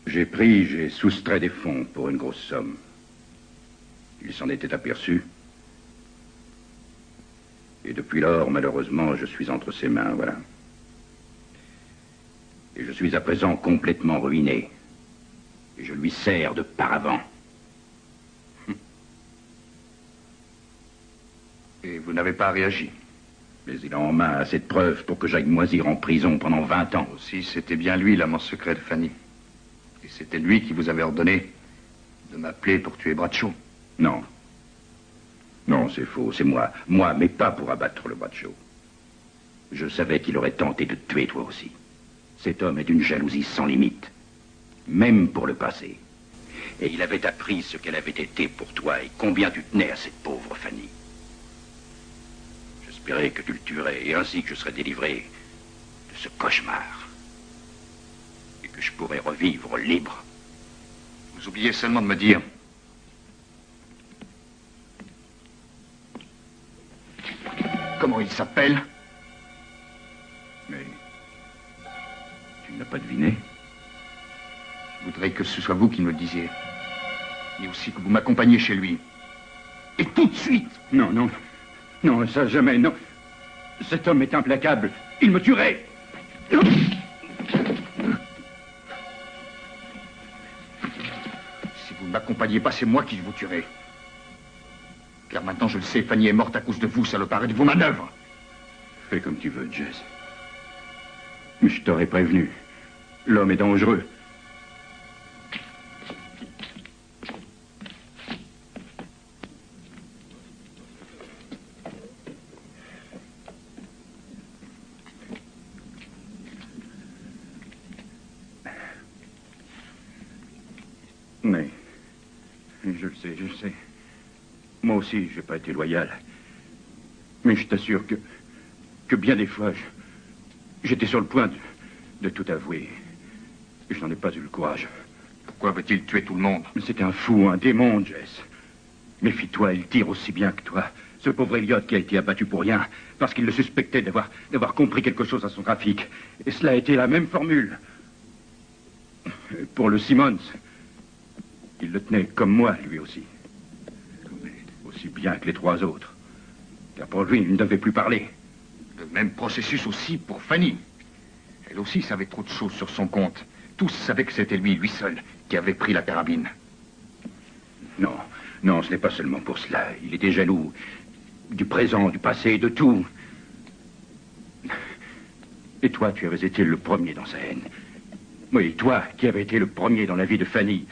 J'ai soustrait des fonds pour une grosse somme. Il s'en était aperçu. Et depuis lors, malheureusement, je suis entre ses mains, voilà. Et je suis à présent complètement ruiné. Et je lui sers de paravent. Et vous n'avez pas réagi? Mais il a en main assez de preuves pour que j'aille moisir en prison pendant 20 ans. Aussi, c'était bien lui l'amant secret de Fanny. Et c'était lui qui vous avait ordonné de m'appeler pour tuer Bradshaw. Non. Non, c'est faux, c'est moi. Moi, mais pas pour abattre le Bradshaw. Je savais qu'il aurait tenté de te tuer toi aussi. Cet homme est d'une jalousie sans limite. Même pour le passé. Et il avait appris ce qu'elle avait été pour toi et combien tu tenais à cette pauvre Fanny. J'espérais que tu le tuerais et ainsi que je serais délivré de ce cauchemar. Et que je pourrais revivre libre. Vous oubliez seulement de me dire... comment il s'appelle? Mais... tu ne l'as pas deviné? Je voudrais que ce soit vous qui me le disiez. Et aussi que vous m'accompagniez chez lui. Et tout de suite! Non, non. Non, ça jamais, non. Cet homme est implacable. Il me tuerait! Si vous ne m'accompagnez pas, c'est moi qui vous tuerai. Car maintenant, je le sais, Fanny est morte à cause de vous, salopard, et de vos manœuvres. Fais comme tu veux, Jess. Mais je t'aurais prévenu. L'homme est dangereux. Mais... je le sais, je le sais. Moi aussi, j'ai pas été loyal. Mais je t'assure que bien des fois, j'étais sur le point de tout avouer. Et je n'en ai pas eu le courage. Pourquoi veut-il tuer tout le monde? C'est un fou, un démon, Jess. Méfie-toi, il tire aussi bien que toi. Ce pauvre Elliot qui a été abattu pour rien, parce qu'il le suspectait d'avoir compris quelque chose à son trafic. Et cela a été la même formule. Pour le Simmons, il le tenait comme moi, lui aussi. Aussi bien que les 3 autres. Car pour lui, il ne devait plus parler. Le même processus aussi pour Fanny. Elle aussi savait trop de choses sur son compte. Tous savaient que c'était lui seul, qui avait pris la carabine. Non, non, ce n'est pas seulement pour cela. Il était jaloux du présent, du passé, de tout. Et toi, tu avais été le premier dans sa haine. Oui, toi, qui avais été le premier dans la vie de Fanny.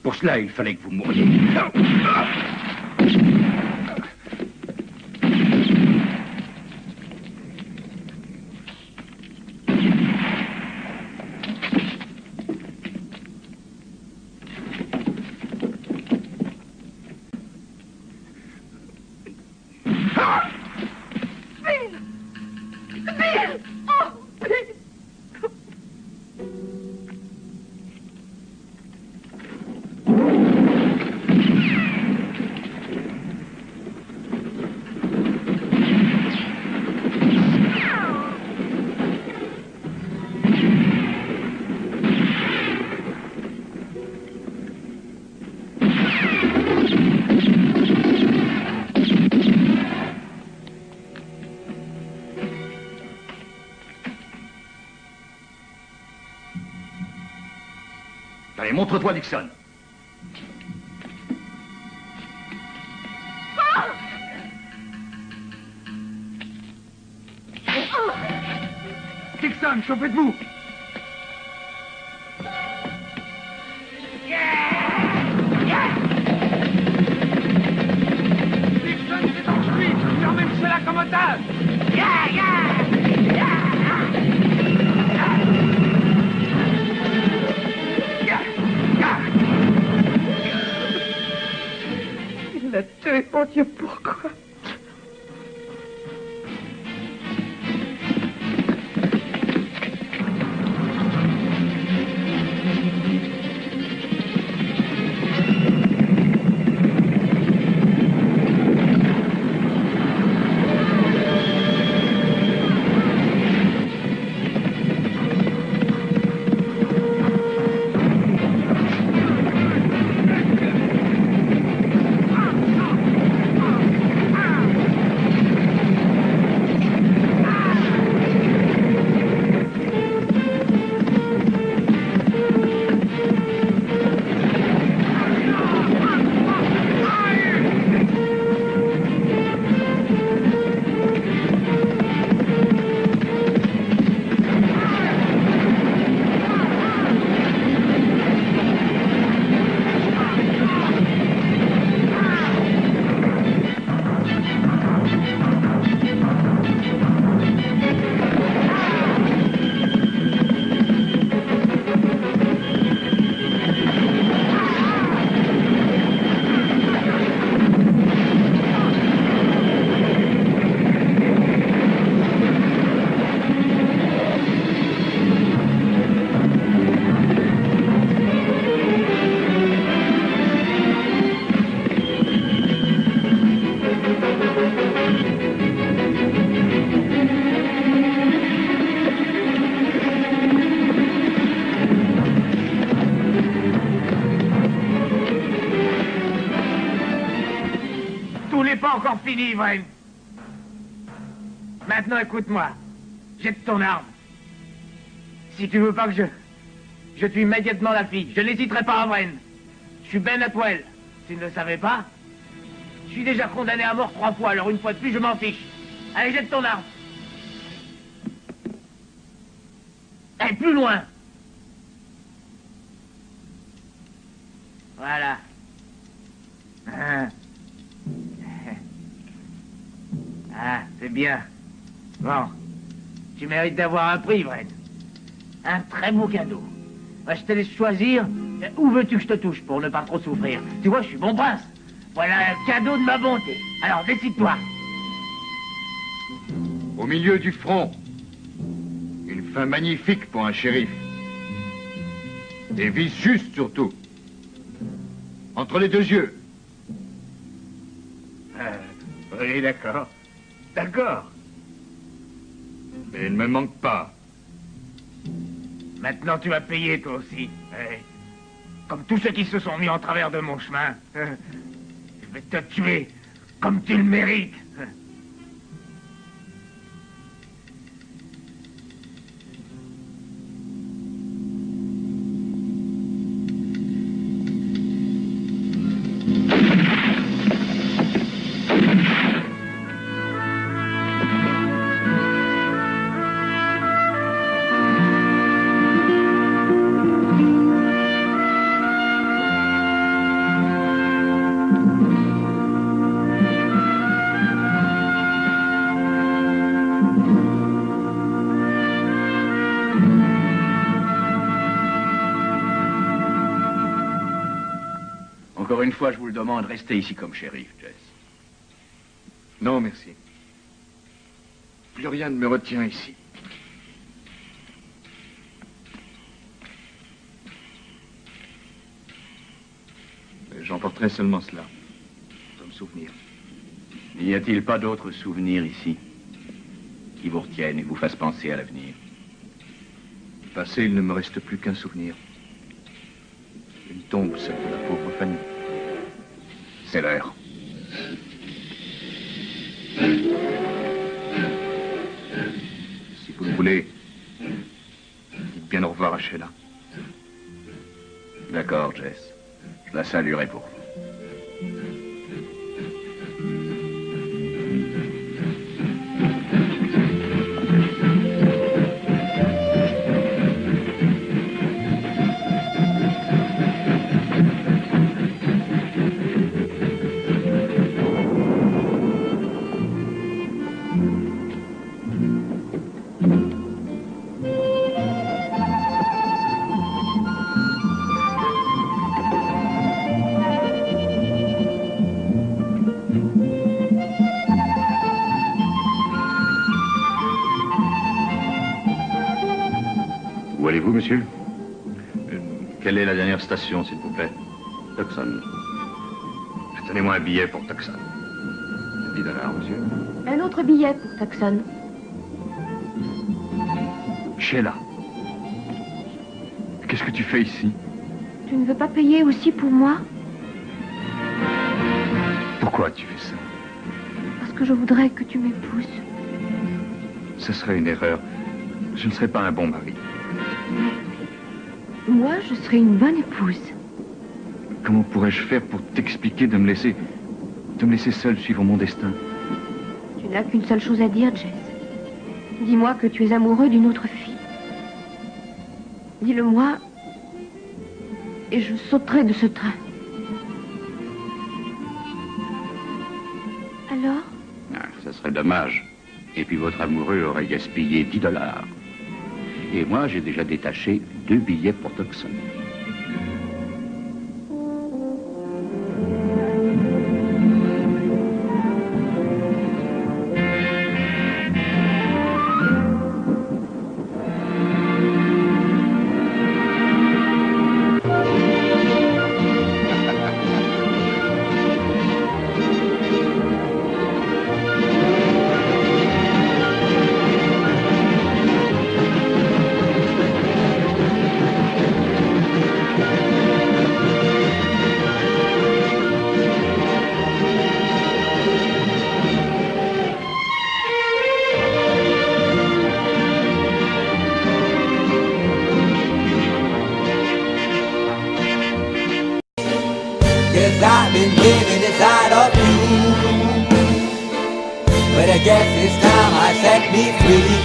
Pour cela, il fallait que vous mouriez. Allez, montre-toi, Dixon. Dixon, chauffez-vous. Dixon, c'est dans le suite. Je l'emmène chez la comme otage. Il l'a tué, mon Dieu, pourquoi? Encore fini, Wren. Maintenant, écoute-moi. Jette ton arme. Si tu veux pas que je tue immédiatement la fille, je n'hésiterai pas à Wren. Je suis Ben Atwell. Tu ne le savais pas? Je suis déjà condamné à mort 3 fois, alors une fois de plus, je m'en fiche. Allez, jette ton arme. Allez, plus loin. Voilà. Ah, c'est bien. Bon. Tu mérites d'avoir un prix, Wren. Un très beau cadeau. Moi, je te laisse choisir. Où veux-tu que je te touche pour ne pas trop souffrir? Tu vois, je suis bon prince. Voilà un cadeau de ma bonté. Alors, décide-toi. Au milieu du front. Une fin magnifique pour un shérif. Et vise juste, surtout. Entre les 2 yeux. Oui, d'accord. D'accord. Mais il ne me manque pas. Maintenant, tu vas payer, toi aussi. Comme tous ceux qui se sont mis en travers de mon chemin. Je vais te tuer. Comme tu le mérites. Encore une fois, je vous le demande, restez ici comme shérif, Jess. Non, merci. Plus rien ne me retient ici. J'emporterai seulement cela, comme souvenir. N'y a-t-il pas d'autres souvenirs ici qui vous retiennent et vous fassent penser à l'avenir? Passé, il ne me reste plus qu'un souvenir. Une tombe, celle de la pauvre Fanny. C'est l'heure. Si vous le voulez, dites bien au revoir à Sheila. D'accord, Jess. Je la saluerai pour vous. Où allez-vous, monsieur? Quelle est la dernière station, s'il vous plaît? Tucson. Tenez-moi un billet pour Tucson. $10, monsieur. Un autre billet pour Tucson. Sheila. Qu'est-ce que tu fais ici? Tu ne veux pas payer aussi pour moi? Pourquoi tu fais ça? Parce que je voudrais que tu m'épouses. Ce serait une erreur. Je ne serais pas un bon mari. Moi, je serais une bonne épouse. Comment pourrais-je faire pour t'expliquer de me laisser seul suivre mon destin? Tu n'as qu'une seule chose à dire, Jess. Dis-moi que tu es amoureux d'une autre fille. Dis-le-moi, et je sauterai de ce train. Alors? Ah, ça serait dommage. Et puis votre amoureux aurait gaspillé $10. Et moi, j'ai déjà détaché 2 billets pour Tucson. I've been living inside of you, but I guess it's time I set me free,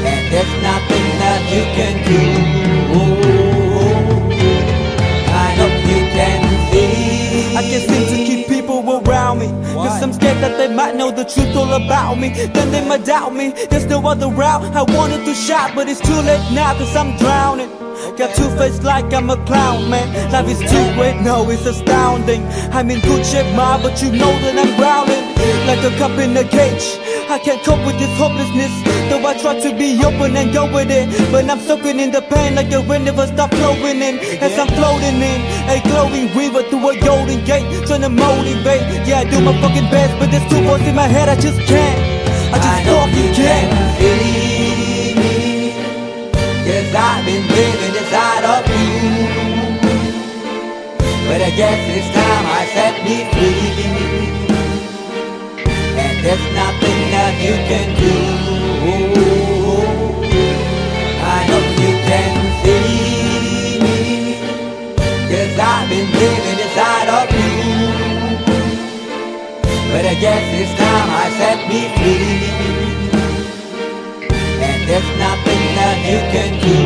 and there's nothing that you can do. I hope you can see. I can't seem to keep people around me, cause I'm scared that they might know the truth all about me. Then they might doubt me, there's no other route. I wanted to shout, but it's too late now, cause I'm drowning. Got two-faced like I'm a clown, man. Life is too great, no, it's astounding. I'm in good shape, ma, but you know that I'm drowning like a cup in a cage. I can't cope with this hopelessness, though I try to be open and go with it, but I'm soaking in the pain like the wind never stop flowing in. As I'm floating in a glowing river through a golden gate, trying to motivate. Yeah, I do my fucking best, but there's two voices in my head, I just can't. I just fucking can't. Cause I've been living inside of you, but I guess it's time I set me free. there's nothing that you can do. I know you can see me, 'cause I've been living inside of you. But I guess this time I set me free, and there's nothing that you can do.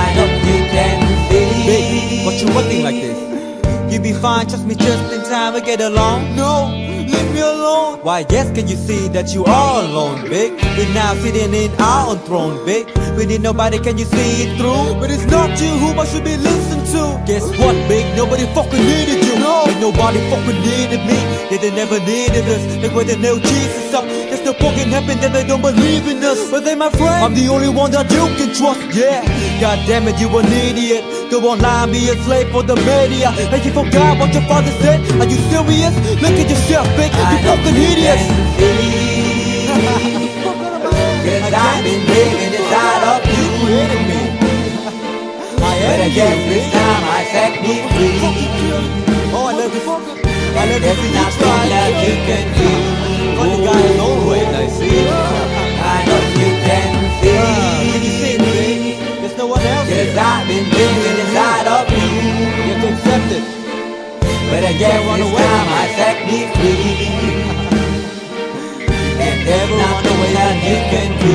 I know you can see. Baby, what you looking like this? You be fine, trust me, just in time we get along. No, leave me alone. Why, yes, can you see that you are alone, big? We're now sitting in our own throne, big. We need nobody, can you see it through? But it's not you who I should be listening to. Guess what, big? Nobody fucking needed you. No, ain't nobody fucking needed me. They never needed us. They were the nail Jesus up. There's no fucking happen that they don't believe in us. But they my friend, I'm the only one that you can trust. Yeah, god damn it, you an idiot. Go online, be a slave for the media. And you forgot what your father said. Are you serious? Look at yourself, big. You fucking idiot. Cause I've been living inside of you. But I guess this time I set me free. Oh, I love this. I love this. There's nothing that you can do. Got the guy always I see. I know you can see. Can you see me? There's no one else. Cause I've been living inside of you. You have to accept it. But I guess this time I set me free. And there's nothing that you can do.